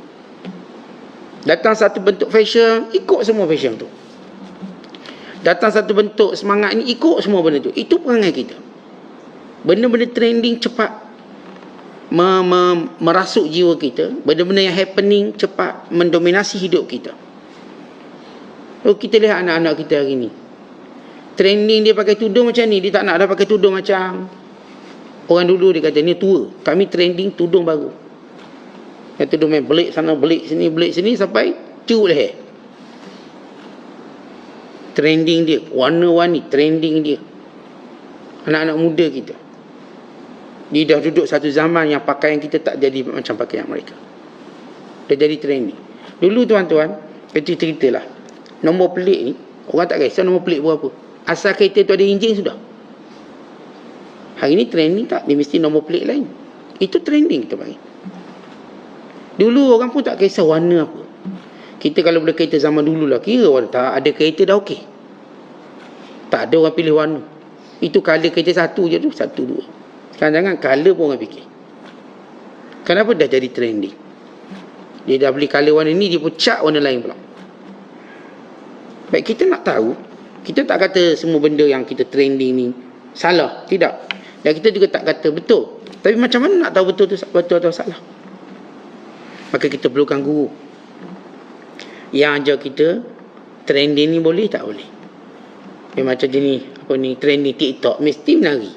Datang satu bentuk fashion, ikut semua fashion tu. Datang satu bentuk semangat ni, ikut semua benda tu. Itu perangai kita. Benda-benda trending cepat merasuk jiwa kita. Benda-benda yang happening cepat mendominasi hidup kita. Lalu kita lihat anak-anak kita hari ni. Trending dia pakai tudung macam ni. Dia tak nak dah pakai tudung macam orang dulu. Dia kata ni tua. Kami trending tudung baru. Yang tudung main belik sana, belik sini sampai curut leher. Trending dia, warna-warni trending dia. Anak-anak muda kita. Dia dah duduk satu zaman yang pakaian kita tak jadi macam pakaian mereka. Dia jadi trending. Dulu tuan-tuan, kita ceritalah. Nombor pelik ni, orang tak kisah nombor pelik berapa. Asal kereta tu ada enjin sudah. Hari ni trending tak? Dia mesti nombor pelik lain. Itu trending kita panggil. Dulu orang pun tak kisah warna apa. Kita kalau boleh kereta zaman dulu lah, kira warna tak ada kereta dah okey. Tak ada orang pilih warna. Itu colour kereta satu je tu, 1, 2. Sekarang jangan colour pun orang fikir. Kenapa dah jadi trending? Dia dah beli colour warna ni, dia pun cat warna lain pula. Baik, kita nak tahu. Kita tak kata semua benda yang kita trending ni salah, tidak. Dan kita juga tak kata betul. Tapi macam mana nak tahu betul atau salah? Maka kita perlukan guru yang ajar kita trending ni boleh tak boleh. Dia macam jenis apa ni, trending TikTok mesti menari.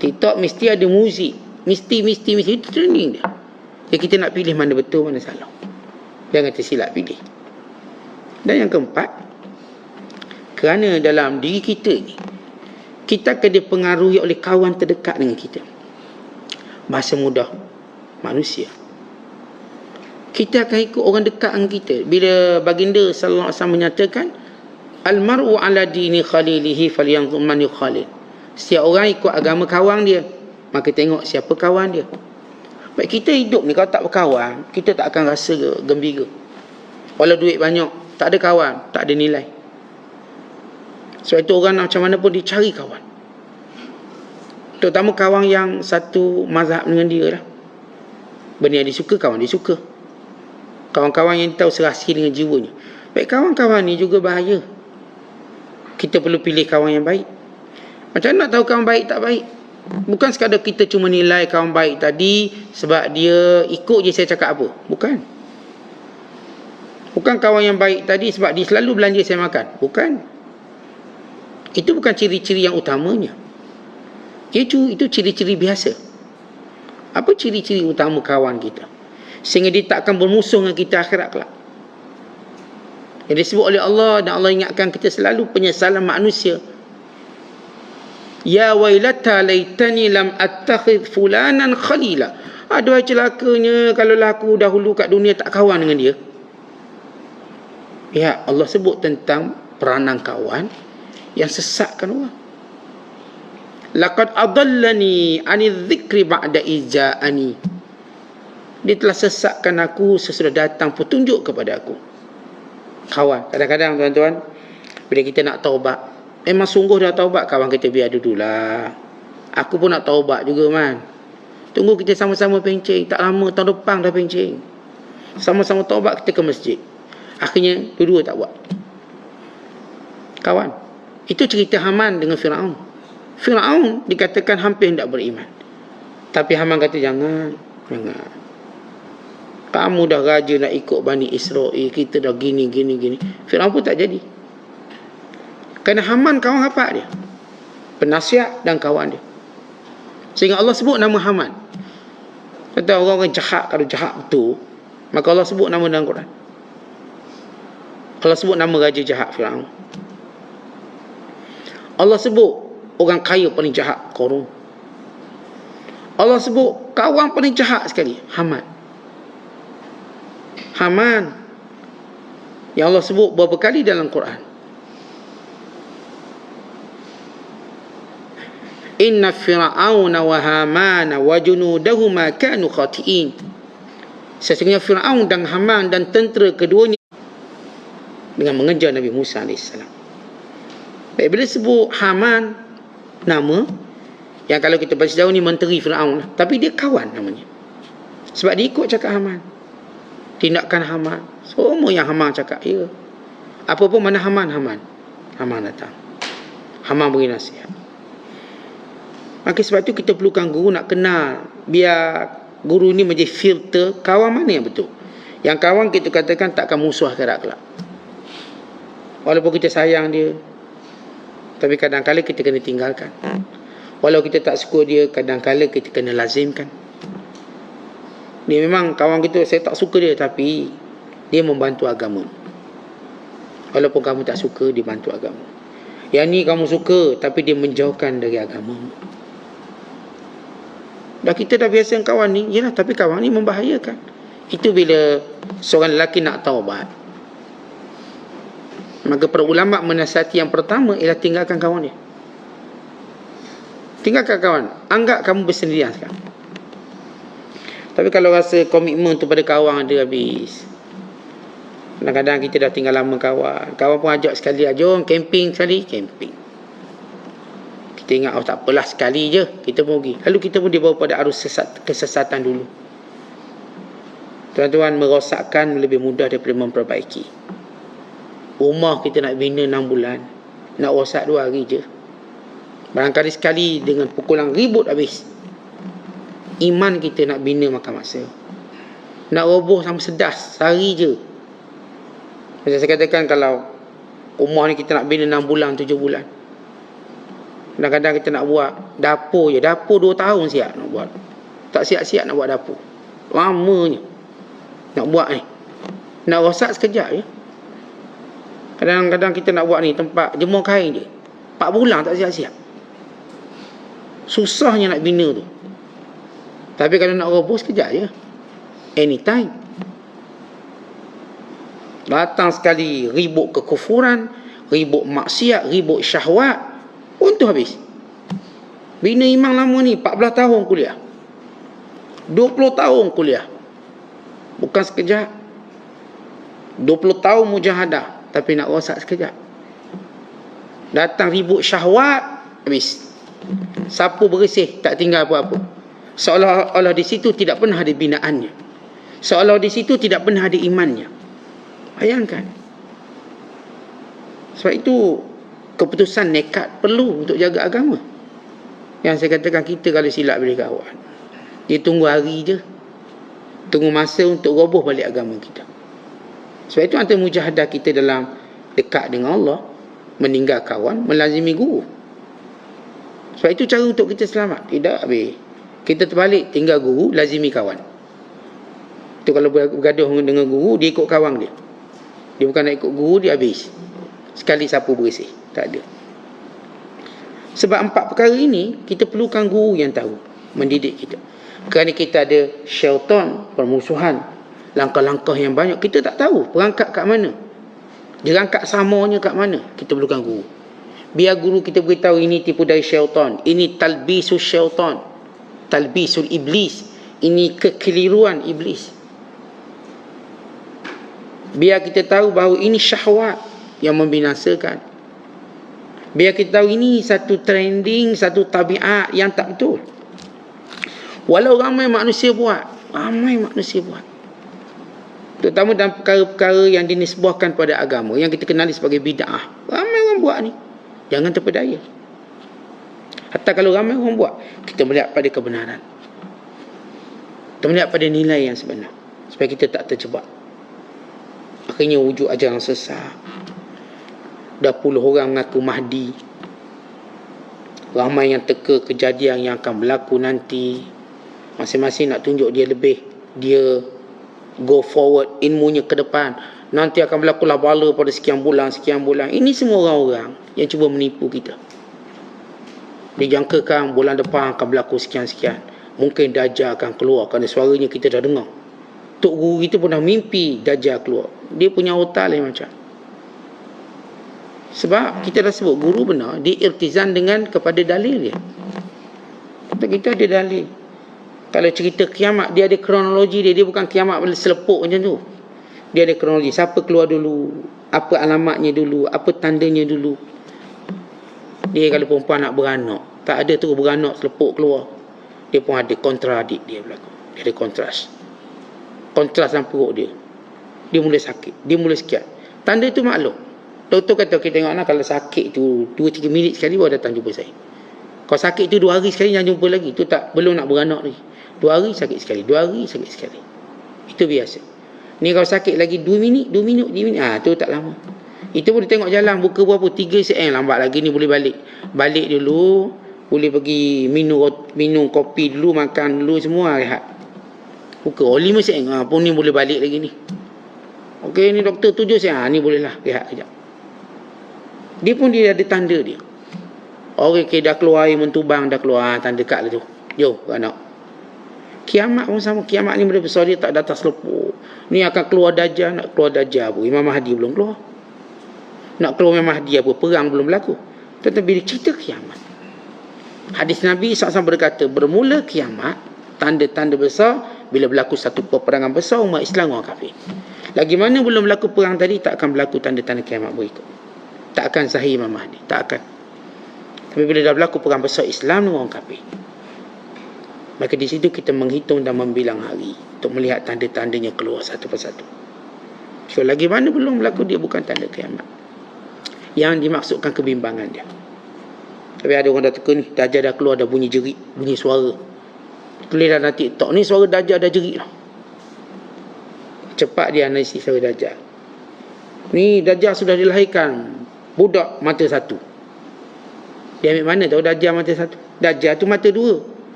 TikTok mesti ada muzik. Mesti itu trending dia. Jadi kita nak pilih mana betul, mana salah. Jangan tersilap pilih. Dan yang keempat, kerana dalam diri kita ni, kita akan dipengaruhi oleh kawan terdekat dengan kita. Bahasa mudah, manusia. Kita akan ikut orang dekat dengan kita. Bila baginda sallallahu alaihi wasallam menyatakan, al-mar'u ala dini khalilihi falyanzur man yukhalil. Setiap orang ikut agama kawan dia, maka tengok siapa kawan dia. Baik, kita hidup ni kalau tak berkawan, kita tak akan rasa gembira. Walau duit banyak, tak ada kawan, tak ada nilai. Sebab itu orang macam mana pun dia cari kawan. Terutama kawan yang satu mazhab dengan dia lah. Benda yang dia suka, kawan dia suka. Kawan-kawan yang tahu serasi dengan jiwanya. Baik, kawan-kawan ni juga bahaya. Kita perlu pilih kawan yang baik. Macam mana nak tahu kawan baik tak baik? Bukan sekadar kita cuma nilai kawan baik tadi sebab dia ikut je saya cakap apa. Bukan. Bukan kawan yang baik tadi sebab dia selalu belanja saya makan. Bukan. Itu bukan ciri-ciri yang utamanya. Itu ciri-ciri biasa. Apa ciri-ciri utama kawan kita? Sehingga dia tak akan bermusuh dengan kita akhirat kelak. Yang disebut oleh Allah, dan Allah ingatkan kita selalu penyesalan manusia. Ya wailata laitani lam attakhidh fulanan khalila. Aduh celakanya kalau aku dahulu kat dunia tak kawan dengan dia. Ya, Allah sebut tentang peranan kawan yang sesatkan orang. Laqad adallani 'anil dzikri ba'da iza'ani. Dia telah sesatkan aku sesudah datang petunjuk kepada aku. Kawan, kadang-kadang tuan-tuan, bila kita nak taubat, memang sungguh dah taubat, kawan kita biar dululah. Aku pun nak taubat juga man. Tunggu kita sama-sama pencing. Tak lama tahun depan dah pencing. Sama-sama taubat kita ke masjid. Akhirnya dua-dua tak buat. Kawan, itu cerita Haman dengan Firaun. Firaun dikatakan hampir tidak beriman. Tapi Haman kata jangan. Kamu dah raja nak ikut Bani Israel, kita dah gini. Firaun pun tak jadi. Kerana Haman kawan rapat dia, penasihat dan kawan dia. Sehingga Allah sebut nama Haman. Kata orang-orang jahat, kalau jahat betul, maka Allah sebut nama dalam Quran. Allah sebut nama raja jahat Firaun. Allah sebut orang kaya paling jahat Qarun. Allah sebut kawan paling jahat sekali Haman. Yang Allah sebut beberapa kali dalam Quran. Inna fir'auna wa hamana wa junudahuma kanu khati'in. Sesungguhnya Fir'aun dan Haman dan tentera keduanya dengan mengejar Nabi Musa AS. Baik, bila sebut Haman, nama yang kalau kita baca jauh ni menteri Fir'aun, tapi dia kawan namanya. Sebab dia ikut cakap Haman, tindakan Haman, semua yang Haman cakap, ya. Apa pun mana Haman datang. Haman beri nasihat. Maka sebab tu kita perlukan guru nak kenal, biar guru ni menjadi filter kawan mana yang betul. Yang kawan kita katakan takkan musuh akhirat kelak. Walaupun kita sayang dia, tapi kadang-kadang kita kena tinggalkan. Walau kita tak suka dia, kadang-kadang kita kena lazimkan. Dia memang kawan kita, saya tak suka dia, tapi dia membantu agama. Walaupun kamu tak suka, dia bantu agama. Yang ni kamu suka, tapi dia menjauhkan dari agama. Dah kita dah biasa dengan kawan ni, yalah, tapi kawan ni membahayakan. Itu bila seorang lelaki nak taubat, maka para ulama menasihati yang pertama ialah tinggalkan kawan dia. Tinggalkan kawan. Anggap kamu bersendirian sekarang. Tapi kalau rasa komitmen tu pada kawan ada habis. Kadang-kadang kita dah tinggal lama kawan. Kawan pun ajak sekali, jom camping sekali, camping. Kita ingat, oh tak apalah, sekali je kita pun pergi. Lalu kita pun dibawa pada arus kesesatan dulu. Tuan-tuan, merosakkan lebih mudah daripada memperbaiki. Rumah kita nak bina 6 bulan, nak rosak 2 hari je. Barangkali sekali dengan pukulan ribut habis. Iman kita nak bina makan masa. Nak roboh sama sedas sehari je. Macam saya katakan, kalau rumah ni kita nak bina 6 bulan, 7 bulan. Kadang-kadang kita nak buat dapur je. Dapur 2 tahun siap nak buat. Tak siap-siap nak buat dapur. Lamanya nak buat ni. Nak rosak sekejap je. Kadang-kadang kita nak buat ni tempat jemur kain je. 4 bulan tak siap-siap. Susahnya nak bina tu. Tapi kalau nak roboh sekejap je. Anytime. Datang sekali ribut kekufuran, ribut maksiat, ribut syahwat, untuk habis. Bina imam lama ni 14 tahun kuliah, 20 tahun kuliah, bukan sekejap. 20 tahun mujahadah, tapi nak rosak sekejap. Datang ribut syahwat, habis. Sapu bersih, tak tinggal apa-apa. Seolah-olah di situ tidak pernah ada binaannya. Seolah di situ tidak pernah ada imannya. Bayangkan. Sebab itu keputusan nekat perlu untuk jaga agama. Yang saya katakan, kita kalau silap boleh kawan, dia tunggu hari je, tunggu masa untuk roboh balik agama kita. Sebab itu antara mujahadah kita dalam dekat dengan Allah, meninggal kawan, melazimi guru. Sebab itu cara untuk kita selamat. Tidak habis kita terbalik, tinggal guru, lazimi kawan. Itu kalau bergaduh dengan guru, dia ikut kawan dia. Dia bukan nak ikut guru, dia habis. Sekali sapu bersih, tak ada. Sebab 4 perkara ini kita perlukan guru yang tahu mendidik kita. Kerana kita ada syaitan, permusuhan, langkah-langkah yang banyak, kita tak tahu perangkat kat mana, jerangkat samanya kat mana. Kita perlukan guru. Biar guru kita beritahu ini tipu dari syaitan, ini talbisul syaitan, talbisul iblis, ini kekeliruan iblis. Biar kita tahu bahawa ini syahwat yang membinasakan. Biar kita tahu ini satu trending, satu tabiat yang tak betul. Walau ramai manusia buat, terutama dalam perkara-perkara yang dinisbahkan pada agama, yang kita kenali sebagai bid'ah. Ramai orang buat ni. Jangan terpedaya. Hatta kalau ramai orang buat, kita melihat pada kebenaran. Kita melihat pada nilai yang sebenar, supaya kita tak terjebak. Akhirnya wujud ajaran sesat. Dah puluh orang mengaku Mahdi. Ramai yang teka kejadian yang akan berlaku nanti. Masing-masing nak tunjuk dia lebih. Dia go forward, ilmunya ke depan. Nanti akan berlakulah bala pada sekian bulan. Ini semua orang-orang yang cuba menipu kita. Dijangkakan bulan depan akan berlaku sekian-sekian. Mungkin Dajjal akan keluar, kerana suaranya kita dah dengar. Tok guru kita pernah mimpi Dajjal keluar. Dia punya otak lain macam. Sebab kita dah sebut guru benar, dia irtizan dengan kepada dalil dia. Kita ada dalil. Kalau cerita kiamat, dia ada kronologi dia. Dia bukan kiamat selepuk macam tu. Dia ada kronologi. Siapa keluar dulu, apa alamatnya dulu, apa tandanya dulu. Dia kalau perempuan nak beranak, tak ada tu beranak selepuk keluar. Dia pun ada kontradik dia berlaku. Dia ada kontras dalam perut dia. Dia mula sakit, dia mula sekian. Tanda tu maklum. Doktor kata, kita tengok lah, kalau sakit tu 2-3 minit sekali baru datang jumpa saya. Kalau sakit tu 2 hari sekali jangan jumpa lagi. Tu tak, belum nak beranak lagi. 2 hari sakit sekali, 2 hari sakit sekali. Itu biasa. Ni kalau sakit lagi 2 minit, tu tak lama. Itu boleh tengok jalan, buka berapa 3 cm, lambat lagi ni boleh balik. Balik dulu, boleh pergi minum kopi dulu, makan dulu, semua rehat. Buka 5 cm, pun ni boleh balik lagi ni. Okey, ni doktor 7 cm, ni boleh lah rehat kejap. Dia pun dia ada tanda dia. Okey, dah keluar air mentubang, dah keluar, tanda kat lah tu. Jom, anak. Kiamat pun sama. Kiamat ni benda besar, dia tak datang selepuk. Ni akan keluar Dajjal, nak keluar Dajjal pun. Imam Mahdi belum keluar. Nak keluar Imam Mahdi apa, perang belum berlaku. Tetapi bila cerita kiamat, hadis Nabi SAW berkata, bermula kiamat, tanda-tanda besar, bila berlaku satu peperangan besar, umat Islam orang kafir. Lagi mana belum berlaku perang tadi, tak akan berlaku tanda-tanda kiamat berikut. Tak akan sahih Imam Mahdi, tak akan. Tapi bila dah berlaku perang besar Islam, orang kafir. Maka di situ kita menghitung dan membilang hari untuk melihat tanda-tandanya keluar satu persatu. So, lagi mana belum berlaku, dia bukan tanda kiamat. Yang dimaksudkan kebimbangan dia. Tapi ada orang dah teka ni, Dajjal dah keluar, dah bunyi jerit, bunyi suara. Tulis dalam TikTok ni, suara Dajjal dah jerit lah. Cepat dia analisis suara Dajjal. Ni Dajjal sudah dilahirkan, budak mata satu. Dia ambil mana tahu Dajjal mata satu? Dajjal tu mata dua,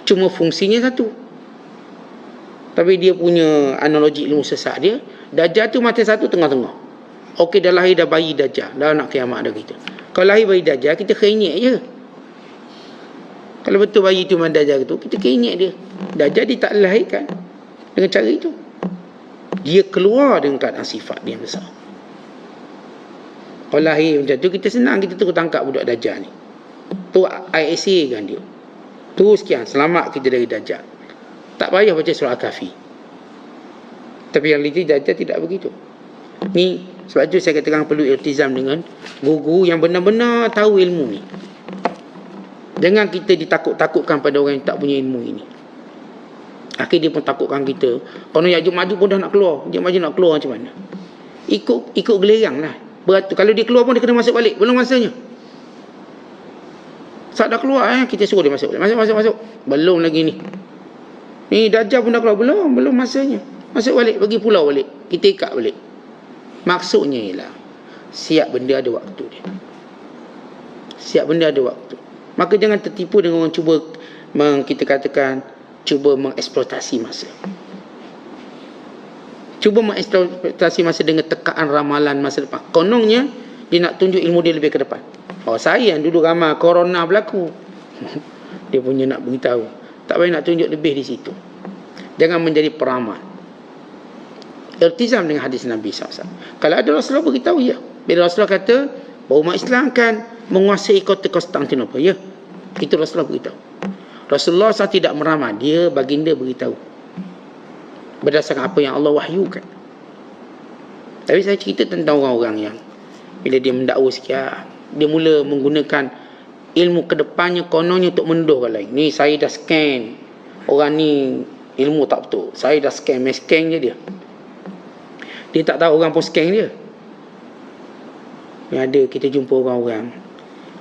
cuma fungsinya satu. Tapi dia punya analogi ilmu sesat dia, Dajjal tu mata satu tengah-tengah. Okey, dah lahir dah bayi Dajjal, dah nak kiamat dah kita. Kalau lahir bayi Dajjal, kita kenyek je. Kalau betul bayi tu memang Dajjal tu, kita kenyek dia. Dajjal dia tak lahirkan dengan cara itu. Dia keluar dengan keadaan sifat dia yang besar. Kalau lahir macam tu, kita senang, kita terus tangkap budak Dajjal ni. Tu ISA kan dia. Tu sekian, selamat kita dari Dajjal. Tak payah baca surah Al-Kahfi. Tapi yang realiti Dajjal tidak begitu. Ni sebab tu saya katakan perlu iltizam dengan guru yang benar-benar tahu ilmu ni. Jangan kita ditakut-takutkan pada orang yang tak punya ilmu ini. Akhirnya dia pun takutkan kita. Kalau Ya'juj Ma'juj pun dah nak keluar, Ya'juj Ma'juj nak keluar macam mana? Ikut gelerang lah. Beratur. Kalau dia keluar pun dia kena masuk balik, belum masanya. Saat dah keluar kita suruh dia masuk balik. Masuk. Belum lagi ni. Ni Dajjal pun dah keluar, belum masanya. Masuk balik, pergi pulau balik. Kita ikat balik. Maksudnya ialah siap benda ada waktu dia. Siap benda ada waktu. Maka jangan tertipu dengan orang cuba kita katakan cuba mengeksploitasi masa. Cuba mengeksploitasi masa dengan tekaan ramalan masa depan. Kononnya dia nak tunjuk ilmu dia lebih ke depan. Saya yang duduk ramai, corona berlaku. Dia punya nak beritahu. Tak payah nak tunjuk lebih di situ. Jangan menjadi peramal. Iltizam dengan hadis Nabi SAW. Kalau ada Rasulullah beritahu, ya. Bila Rasulullah kata bahawa umat Islam akan menguasai kota Konstantinopel, ya, itu Rasulullah beritahu. Rasulullah SAW tidak meramal, dia baginda beritahu berdasarkan apa yang Allah wahyukan. Tapi saya cerita tentang orang-orang yang bila dia mendakwa sekian, dia mula menggunakan ilmu kedepannya kononnya untuk menuduh orang lain. Ni saya dah scan, orang ni ilmu tak betul, saya dah scan, main scan je dia. Dia tak tahu orang pun scan dia. Yang ada kita jumpa orang-orang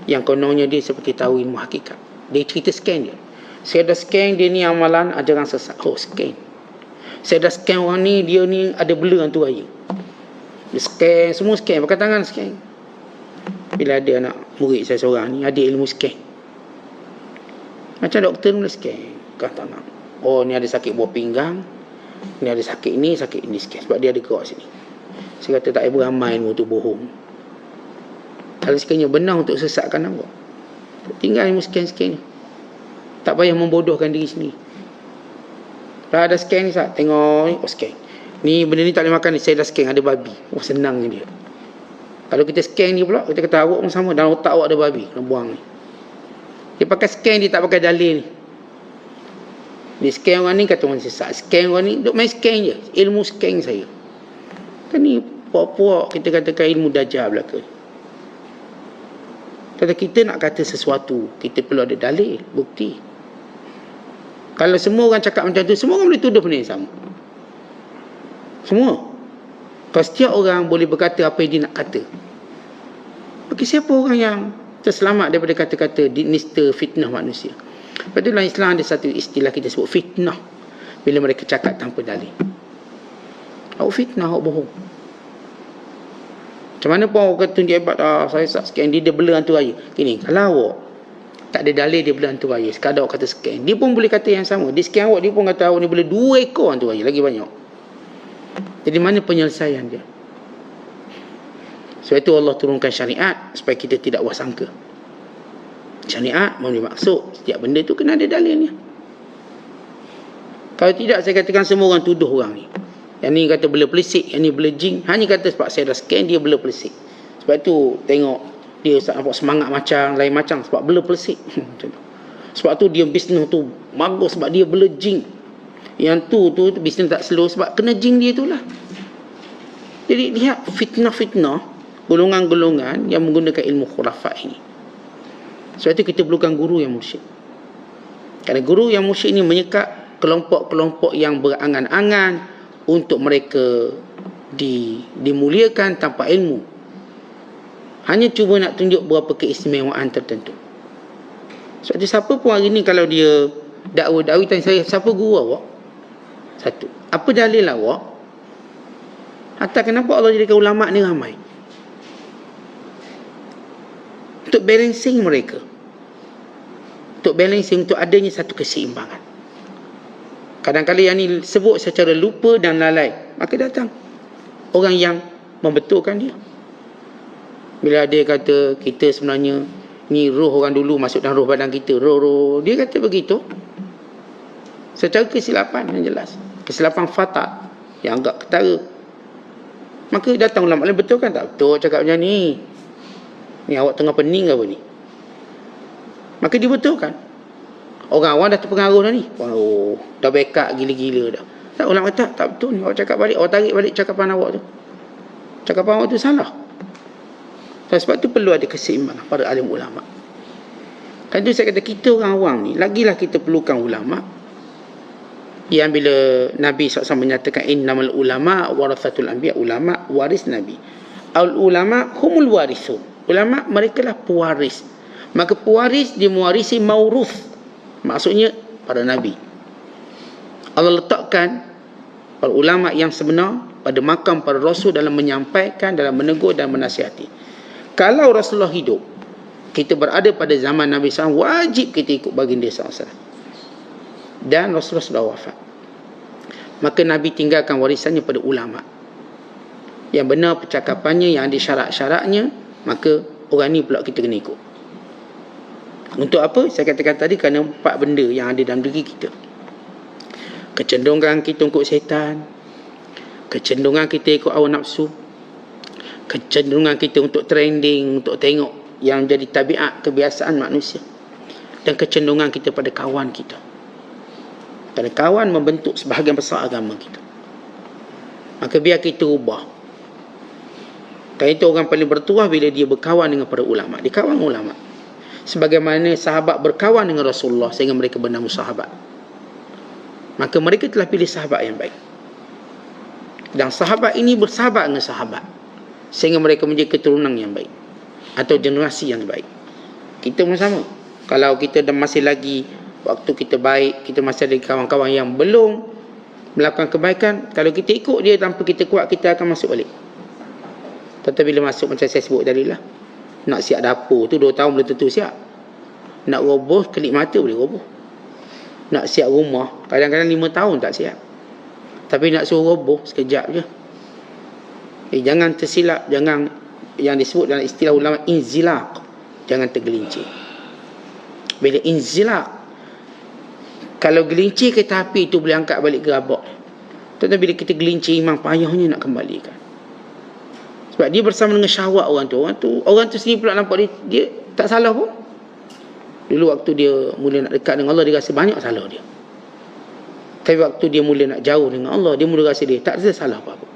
yang kononnya dia seperti tahu ilmu hakikat. Dia cerita scan dia. Saya dah scan dia ni amalan ajaran sesat. Oh, scan. Saya dah scan orang ni, dia ni ada bela hantu raya. Dia scan, semua scan, pakai tangan scan. Bila ada anak murid saya seorang ni ada ilmu scan. Macam doktor mula scan, kata nak. Oh, ni ada sakit buah pinggang. Ni ada sakit ni, sakit ini scan. Sebab dia ada gerak sini. Saya kata tak payah beramai ilmu tu, bohong. Kalau sekiranya benar untuk sesatkan awak, tinggal ilmu scan-scan ni. Tak payah membodohkan diri sendiri. Kalau ada scan ni, tengok ni, oh scan. Ni benda ni tak boleh makan ni, saya dah scan ada babi. Oh, senangnya dia. Kalau kita scan ni pula, kita kata awak pun sama, dalam otak awak ada babi, kena buang ni. Dia pakai scan, dia tak pakai dalil ni. Dia scan orang ni, kata orang sesat. Scan orang ni, duk main scan je. Ilmu scan saya. Kan ni puak-puak kita katakan ilmu dajjal belaka. Kalau kita nak kata sesuatu, kita perlu ada dalil, bukti. Kalau semua orang cakap macam tu, semua orang boleh tuduh benda yang sama. Semua. Kalau setiap orang boleh berkata apa yang dia nak kata, bagi siapa orang yang terselamat daripada kata-kata nista fitnah manusia? Lepas tu dalam Islam ada satu istilah kita sebut fitnah. Bila mereka cakap tanpa dalil. Awak fitnah, awak bohong. Macam mana pun awak kata dia hebat, saya scan dia bela hantu raya. Gini, kalau awak tak ada dalil dia bela hantu raya, sekadar awak kata scan, dia pun boleh kata yang sama. Dia scan awak, dia pun kata awak ni bela 2 ekor hantu raya, lagi banyak. Jadi mana penyelesaian dia? Sebab itu Allah turunkan syariat supaya kita tidak wasangka. Syariat memberi maksud setiap benda tu kena ada dalilnya. Kalau tidak, saya katakan semua orang tuduh orang ni. Yang ni kata bela pelisik, yang ni bela jin. Hanya kata sebab saya dah scan dia bela pelisik. Sebab tu tengok dia nampak semangat macam lain macam sebab bela pelisik. Sebab tu dia bisnes tu bagus sebab dia bela jin. Yang tu bisnes tak slow sebab kena jin dia tu lah. Jadi lihat fitnah-fitnah, golongan-golongan yang menggunakan ilmu khurafat ini. Sebab itu kita perlukan guru yang mursyid. Kerana guru yang mursyid ini menyekat kelompok-kelompok yang berangan-angan untuk mereka dimuliakan tanpa ilmu. Hanya cuba nak tunjuk berapa keistimewaan tertentu. Sebab itu siapa pun hari ni kalau dia dakwa-dakwa tanya saya, siapa guru awak? Satu, apa dalil awak? Hatta kenapa Allah jadikan ulama' ni ramai? Untuk balancing mereka. Untuk balancing, untuk adanya satu keseimbangan. Kadang-kadang yang ni sebut secara lupa dan lalai, maka datang orang yang membetulkan dia. Bila dia kata kita sebenarnya ni roh orang dulu masuk dalam roh badan kita, roh dia kata begitu secara kesilapan yang jelas, kesilapan fatal yang agak ketara. Maka datang ulama lain betulkan, tak betul cakap macam ni awak tengah pening ke apa ni, maka dibetulkan. Orang awam dah terpengaruh dah ni. Oh, dah backup gila-gila dah. Tak, ulama kata tak betul ni awak cakap balik, awak tarik balik cakapan awak tu. Cakapan awak tu salah. Dan sebab tu perlu ada keseimbangan pada alim ulama. Kan tu saya kata kita orang awam ni, lagilah kita perlukan ulama. Yang bila Nabi SAW menyatakan innamal ulama warathatul anbiya, ulama waris Nabi. Al ulama humul warithun. Ulama mereka lah pewaris. Maka pewaris dia mewarisi mauruth. Maksudnya para Nabi. Allah letakkan para ulama yang sebenar pada makam para Rasul dalam menyampaikan, dalam menegur dan menasihati. Kalau Rasulullah hidup, kita berada pada zaman Nabi SAW, wajib kita ikut baginda SAW. Dan Rasulullah sudah wafat. Maka Nabi tinggalkan warisannya pada ulama. Yang benar percakapannya, yang ada syarat-syaratnya, maka orang ni pula kita kena ikut. Untuk apa? Saya katakan tadi, kerana 4 benda yang ada dalam diri kita. Kecenderungan kita ikut syaitan, kecenderungan kita ikut hawa nafsu, kecenderungan kita untuk trending, untuk tengok yang jadi tabiat kebiasaan manusia, dan kecenderungan kita pada kawan kita. Kerana kawan membentuk sebahagian besar agama kita. Maka biar kita ubah. Kerana itu orang paling bertuah bila dia berkawan dengan para ulama. Dia kawan ulama. Sebagaimana sahabat berkawan dengan Rasulullah sehingga mereka bernama sahabat. Maka mereka telah pilih sahabat yang baik. Dan sahabat ini bersahabat dengan sahabat sehingga mereka menjadi keturunan yang baik atau generasi yang baik. Kita pun sama. Kalau kita masih lagi waktu kita baik, kita masih ada kawan-kawan yang belum melakukan kebaikan, kalau kita ikut dia tanpa kita kuat, kita akan masuk balik. Tetapi bila masuk, macam saya sebut tadi lah, nak siap dapur tu 2 tahun belum tentu siap. Nak roboh, kelip mata boleh roboh. Nak siap rumah, kadang-kadang 5 tahun tak siap. Tapi nak suruh roboh, sekejap je. Jangan tersilap, jangan, yang disebut dalam istilah ulama, inzilaq. Jangan tergelincir. Bila inzilaq, kalau gelincir kereta api tu boleh angkat balik gerabak. Tetapi bila kita gelincir, memang payahnya nak kembalikan. Sebab dia bersama dengan syahwat orang tu sendiri pula nampak dia tak salah pun. Dulu waktu dia mula nak dekat dengan Allah, dia rasa banyak salah dia. Tapi waktu dia mula nak jauh dengan Allah, dia mula rasa dia tak ada salah apa-apa.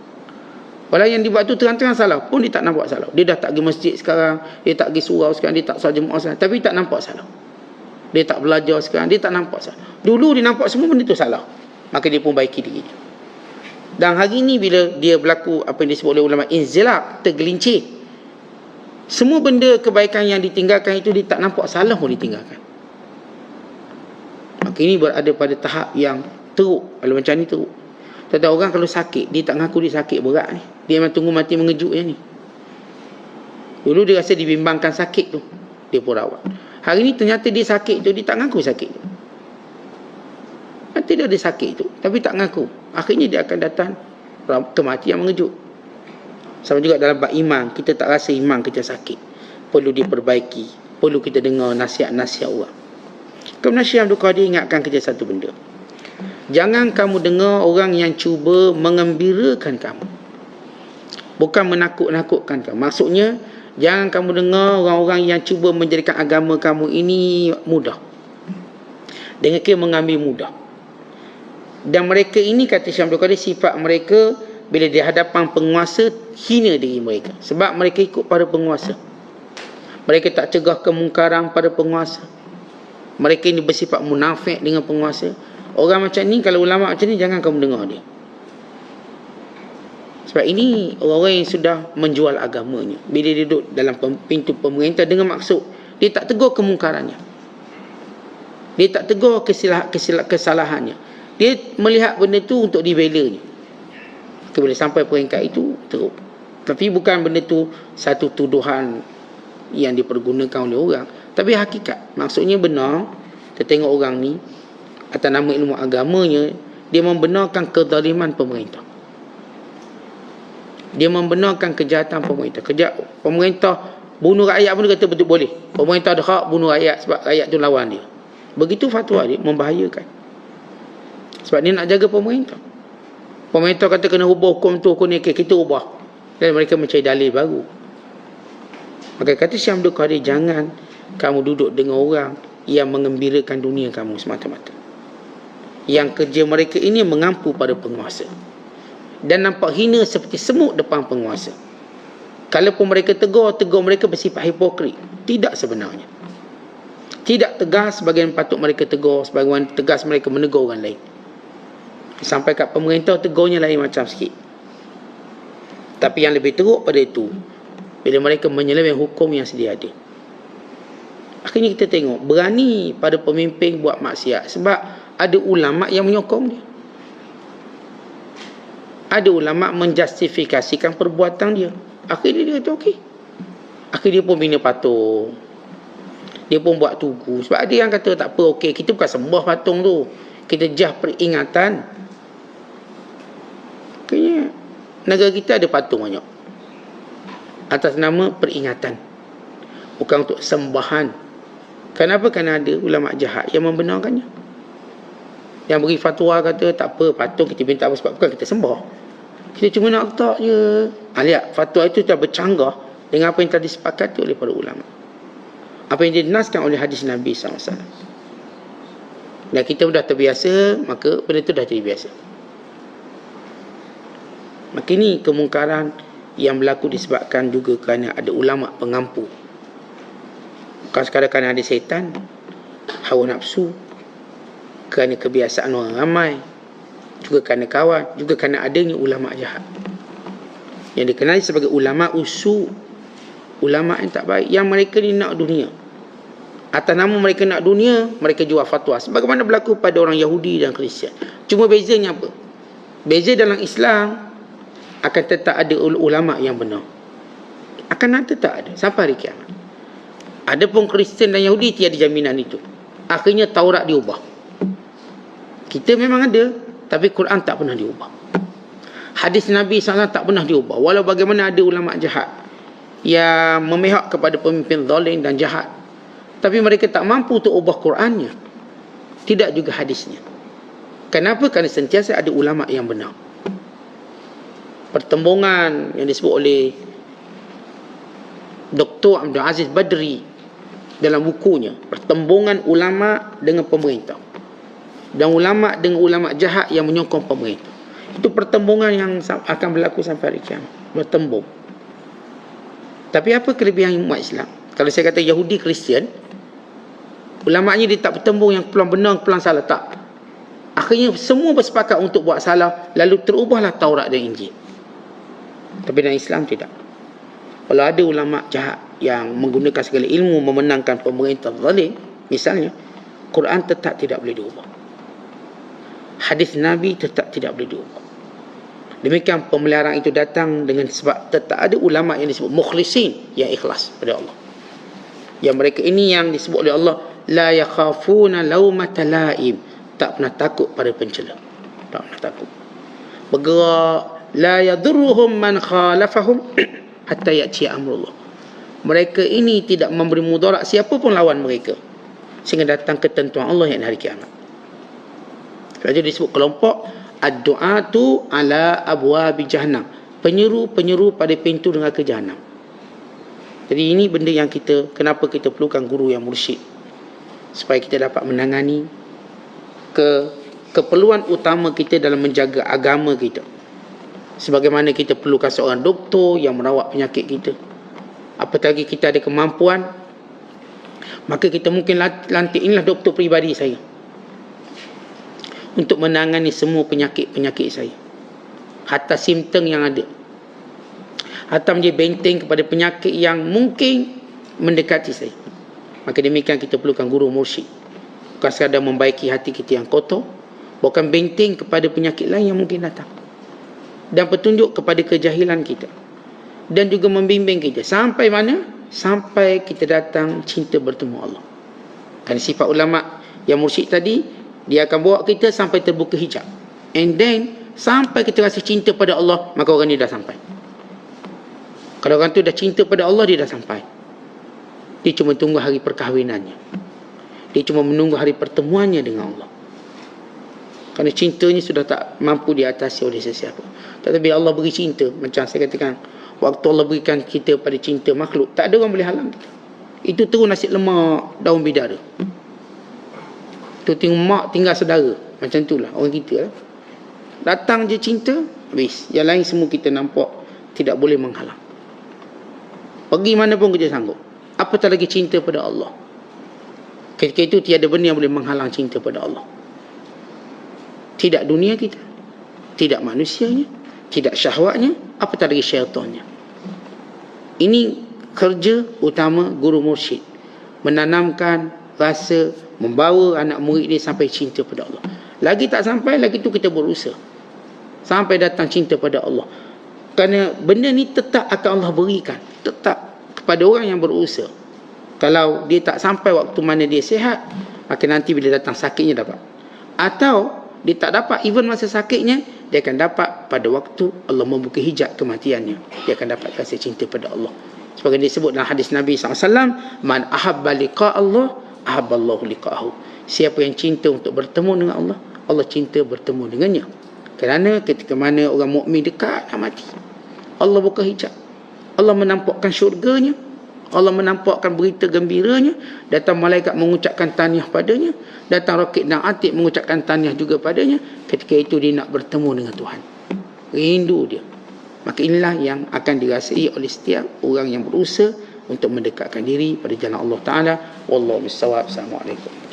Walau yang dibuat tu terang-terang salah pun, dia tak nampak salah. Dia dah tak pergi masjid sekarang, dia tak pergi surau sekarang, dia tak solat jemaah sekarang, tapi tak nampak salah. Dia tak belajar sekarang, dia tak nampak salah. Dulu dia nampak semua benda tu salah, maka dia pun baiki diri dia. Dan hari ni bila dia berlaku apa yang disebut oleh ulama inzilaq, tergelincir, semua benda kebaikan yang ditinggalkan itu dia tak nampak salah pun ditinggalkan. Maka ini berada pada tahap yang teruk. Kalau macam ni teruk. Tetapi orang kalau sakit, dia tak ngaku dia sakit berat ni. Dia memang tunggu mati mengejut je ni. Dulu dia rasa dibimbangkan sakit tu, dia pun rawat. Hari ni ternyata dia sakit tu, dia tak ngaku sakit tu. Nanti dia ada sakit tu, tapi tak ngaku. Akhirnya dia akan datang kematian mengejut. Sama juga dalam bab iman, kita tak rasa iman kita sakit, perlu diperbaiki, perlu kita dengar nasihat-nasihat orang. Kemudian Syekh Abdul Qadir ingatkan kita satu benda. Jangan kamu dengar orang yang cuba mengembirakan kamu, bukan menakut-nakutkan kamu. Maksudnya, jangan kamu dengar orang-orang yang cuba menjadikan agama kamu ini mudah, dengan kira mengambil mudah. Dan mereka ini, kata Syekh Abdul Qadir, sifat mereka bila di hadapan penguasa, hina diri mereka. Sebab mereka ikut pada penguasa. Mereka tak cegah kemungkaran pada penguasa. Mereka ini bersifat munafik dengan penguasa. Orang macam ni, kalau ulama macam ni, jangan kamu dengar dia. Sebab ini orang-orang yang sudah menjual agamanya. Bila dia duduk dalam pintu pemerintah dengan maksud, dia tak tegur kemungkarannya, dia tak tegur kesalahannya, dia melihat benda tu untuk dibelanya. Bila sampai peringkat itu, teruk. Tapi bukan benda tu satu tuduhan yang dipergunakan oleh orang, tapi hakikat. Maksudnya benar. Kita tengok orang ni, atas nama ilmu agamanya, dia membenarkan kezaliman pemerintah. Dia membenarkan kejahatan pemerintah. Pemerintah bunuh rakyat pun dia kata betul boleh. Pemerintah ada hak bunuh rakyat sebab rakyat tu lawan dia. Begitu fatwa dia, membahayakan. Sebab dia nak jaga pemerintah. Pemerintah kata kena ubah hukum tu, hukum ni, kita ubah. Dan mereka mencari dalil baru. Maka kata Syekh Abdul Qadir, jangan kamu duduk dengan orang yang mengembirakan dunia kamu semata-mata. Yang kerja mereka ini mengampu pada penguasa. Dan nampak hina seperti semut depan penguasa. Kalaupun mereka tegur mereka bersifat hipokrit. Tidak sebenarnya. Tidak tegas sebagaimana patut mereka tegur, sebagaimana tegas mereka menegur orang lain. Sampai kat pemerintah, tegurnya lain macam sikit. Tapi yang lebih teruk pada itu, bila mereka menyeleweng hukum yang sedia ada. Akhirnya kita tengok, berani pada pemimpin buat maksiat. Sebab ada ulama yang menyokong dia. Ada ulama menjustifikasikan perbuatan dia. Akhirnya dia kata okey. Akhirnya dia pun bina patung. Dia pun buat tugu. Sebab ada yang kata tak apa, okey, kita bukan sembah patung tu, kita jah peringatan. Akhirnya negara kita ada patung banyak atas nama peringatan. bukan untuk sembahan. Kenapa? Kerana ada ulama jahat yang membenarkannya, yang beri fatwa kata tak apa, patung kita minta apa, sebab bukan kita sembah, kita cuma nak letak je. Lihat, fatwa itu dah bercanggah dengan apa yang telah disepakati oleh para ulama, apa yang dinaskan oleh hadis Nabi SAW. Dan kita dah terbiasa, maka benda itu dah jadi biasa. Maka ini kemungkaran yang berlaku disebabkan juga kerana ada ulama pengampu. Bukan sekadar kerana ada syaitan, hawa nafsu, kerana kebiasaan orang ramai, juga kerana kawan, juga kerana adanya ulama jahat yang dikenali sebagai ulama usu, ulama yang tak baik, yang mereka ni nak dunia. Atas nama mereka nak dunia, mereka jual fatwa sebagaimana berlaku pada orang Yahudi dan Kristian. Cuma bezanya apa? Beza dalam Islam akan tetap ada ulama yang benar, akan tetap ada sampai hari kiamat. Adapun Kristian dan Yahudi tiada jaminan itu. Akhirnya Taurat diubah. Kita memang ada, tapi Quran tak pernah diubah. Hadis Nabi SAW tak pernah diubah. Walau bagaimana ada ulama jahat yang memihak kepada pemimpin zalim dan jahat, tapi mereka tak mampu untuk ubah Qurannya, tidak juga hadisnya. Kenapa? Kerana sentiasa ada ulama yang benar. Pertembungan yang disebut oleh Dr. Abdul Aziz Badri dalam bukunya, pertembungan ulama dengan pemerintah dan ulama dengan ulama jahat yang menyokong pemerintah, itu pertembungan yang akan berlaku sampai hari kiamat, bertembung. Tapi apa kelebihan umat Islam? Kalau saya kata Yahudi Kristian, ulamanya dia tak bertembung yang pelan benar, pelan salah, tak. Akhirnya semua bersepakat untuk buat salah, lalu terubahlah Taurat dan Injil. Tapi dalam Islam tidak. Kalau ada ulama jahat yang menggunakan segala ilmu memenangkan pemerintah zalim, misalnya, Quran tetap tidak boleh diubah, hadis Nabi tetap tidak boleh diubah. Demikian pemeliharaan itu datang dengan sebab tetap ada ulama yang disebut mukhlisin, yang ikhlas pada Allah, yang mereka ini yang disebut oleh Allah, la yakhafuna laumata laim, tak pernah takut pada pencela, tak pernah takut. Bergerak, la yadurruhum man khalafahum hatta ya'ti amrullah. Mereka ini tidak memberi mudarat siapa pun lawan mereka sehingga datang ketentuan Allah yang hari kiamat. Jadi disebut kelompok ad-du'atu ala abwabi jahannam, penyeru-penyeru pada pintu neraka jahanam. Jadi ini benda yang kenapa kita perlukan guru yang mursyid, supaya kita dapat menangani keperluan utama kita dalam menjaga agama kita. Sebagaimana kita perlukan seorang doktor yang merawat penyakit kita. Apatah lagi kita ada kemampuan, maka kita mungkin lantik, inilah doktor peribadi saya untuk menangani semua penyakit-penyakit saya, hatta simptom yang ada, hatta menjadi benteng kepada penyakit yang mungkin mendekati saya. Maka demikian kita perlukan guru mursyid, bukan sekadar membaiki hati kita yang kotor, bukan benteng kepada penyakit lain yang mungkin datang, dan petunjuk kepada kejahilan kita, dan juga membimbing kita sampai mana? Sampai kita datang cinta bertemu Allah. Kerana sifat ulama yang mursyid tadi, dia akan bawa kita sampai terbuka hijab, and then sampai kita rasa cinta pada Allah, maka orang ni dah sampai. Kalau orang tu dah cinta pada Allah, dia dah sampai. Dia cuma tunggu hari perkahwinannya, dia cuma menunggu hari pertemuannya dengan Allah. Kerana cintanya sudah tak mampu diatasi oleh sesiapa. Tetapi Allah beri cinta, macam saya katakan, waktu Allah berikan kita pada cinta makhluk, tak ada orang boleh halang kita. Itu terus nasi lemak daun bidara, tu tengok mak tinggal saudara, macam itulah orang kita lah. Datang je cinta, habis. Yang lain semua kita nampak tidak boleh menghalang. Pergi mana pun kita sanggup. Apatah lagi cinta pada Allah. Ketika itu tiada benda yang boleh menghalang cinta pada Allah. Tidak dunia kita, tidak manusianya, tidak syahwatnya, apatah lagi syaitannya. Ini kerja utama guru mursyid, menanamkan rasa, membawa anak murid dia sampai cinta pada Allah. Lagi tak sampai, lagi tu kita berusaha sampai datang cinta pada Allah. Kerana benda ni tetap akan Allah berikan, tetap kepada orang yang berusaha. Kalau dia tak sampai waktu mana dia sihat, maka nanti bila datang sakitnya dapat. Atau dia tak dapat even masa sakitnya, dia akan dapat pada waktu Allah membuka hijab kematiannya. Dia akan dapat rasa cinta pada Allah Sebagai disebut dalam hadis Nabi SAW, man ahabba liqa Allah, ahabballahu liqa'ahu. Siapa yang cinta untuk bertemu dengan Allah, Allah cinta bertemu dengannya. Kerana ketika mana orang mukmin dekat nak mati, Allah buka hijab, Allah menampakkan syurganya, Allah menampakkan berita gembiranya, datang malaikat mengucapkan tahniah padanya, datang rakib dan atid mengucapkan tahniah juga padanya. Ketika itu dia nak bertemu dengan Tuhan, rindu dia. Maka inilah yang akan dirasai oleh setiap orang yang berusaha untuk mendekatkan diri pada jalan Allah Ta'ala. Wallahu bissawab. Assalamualaikum.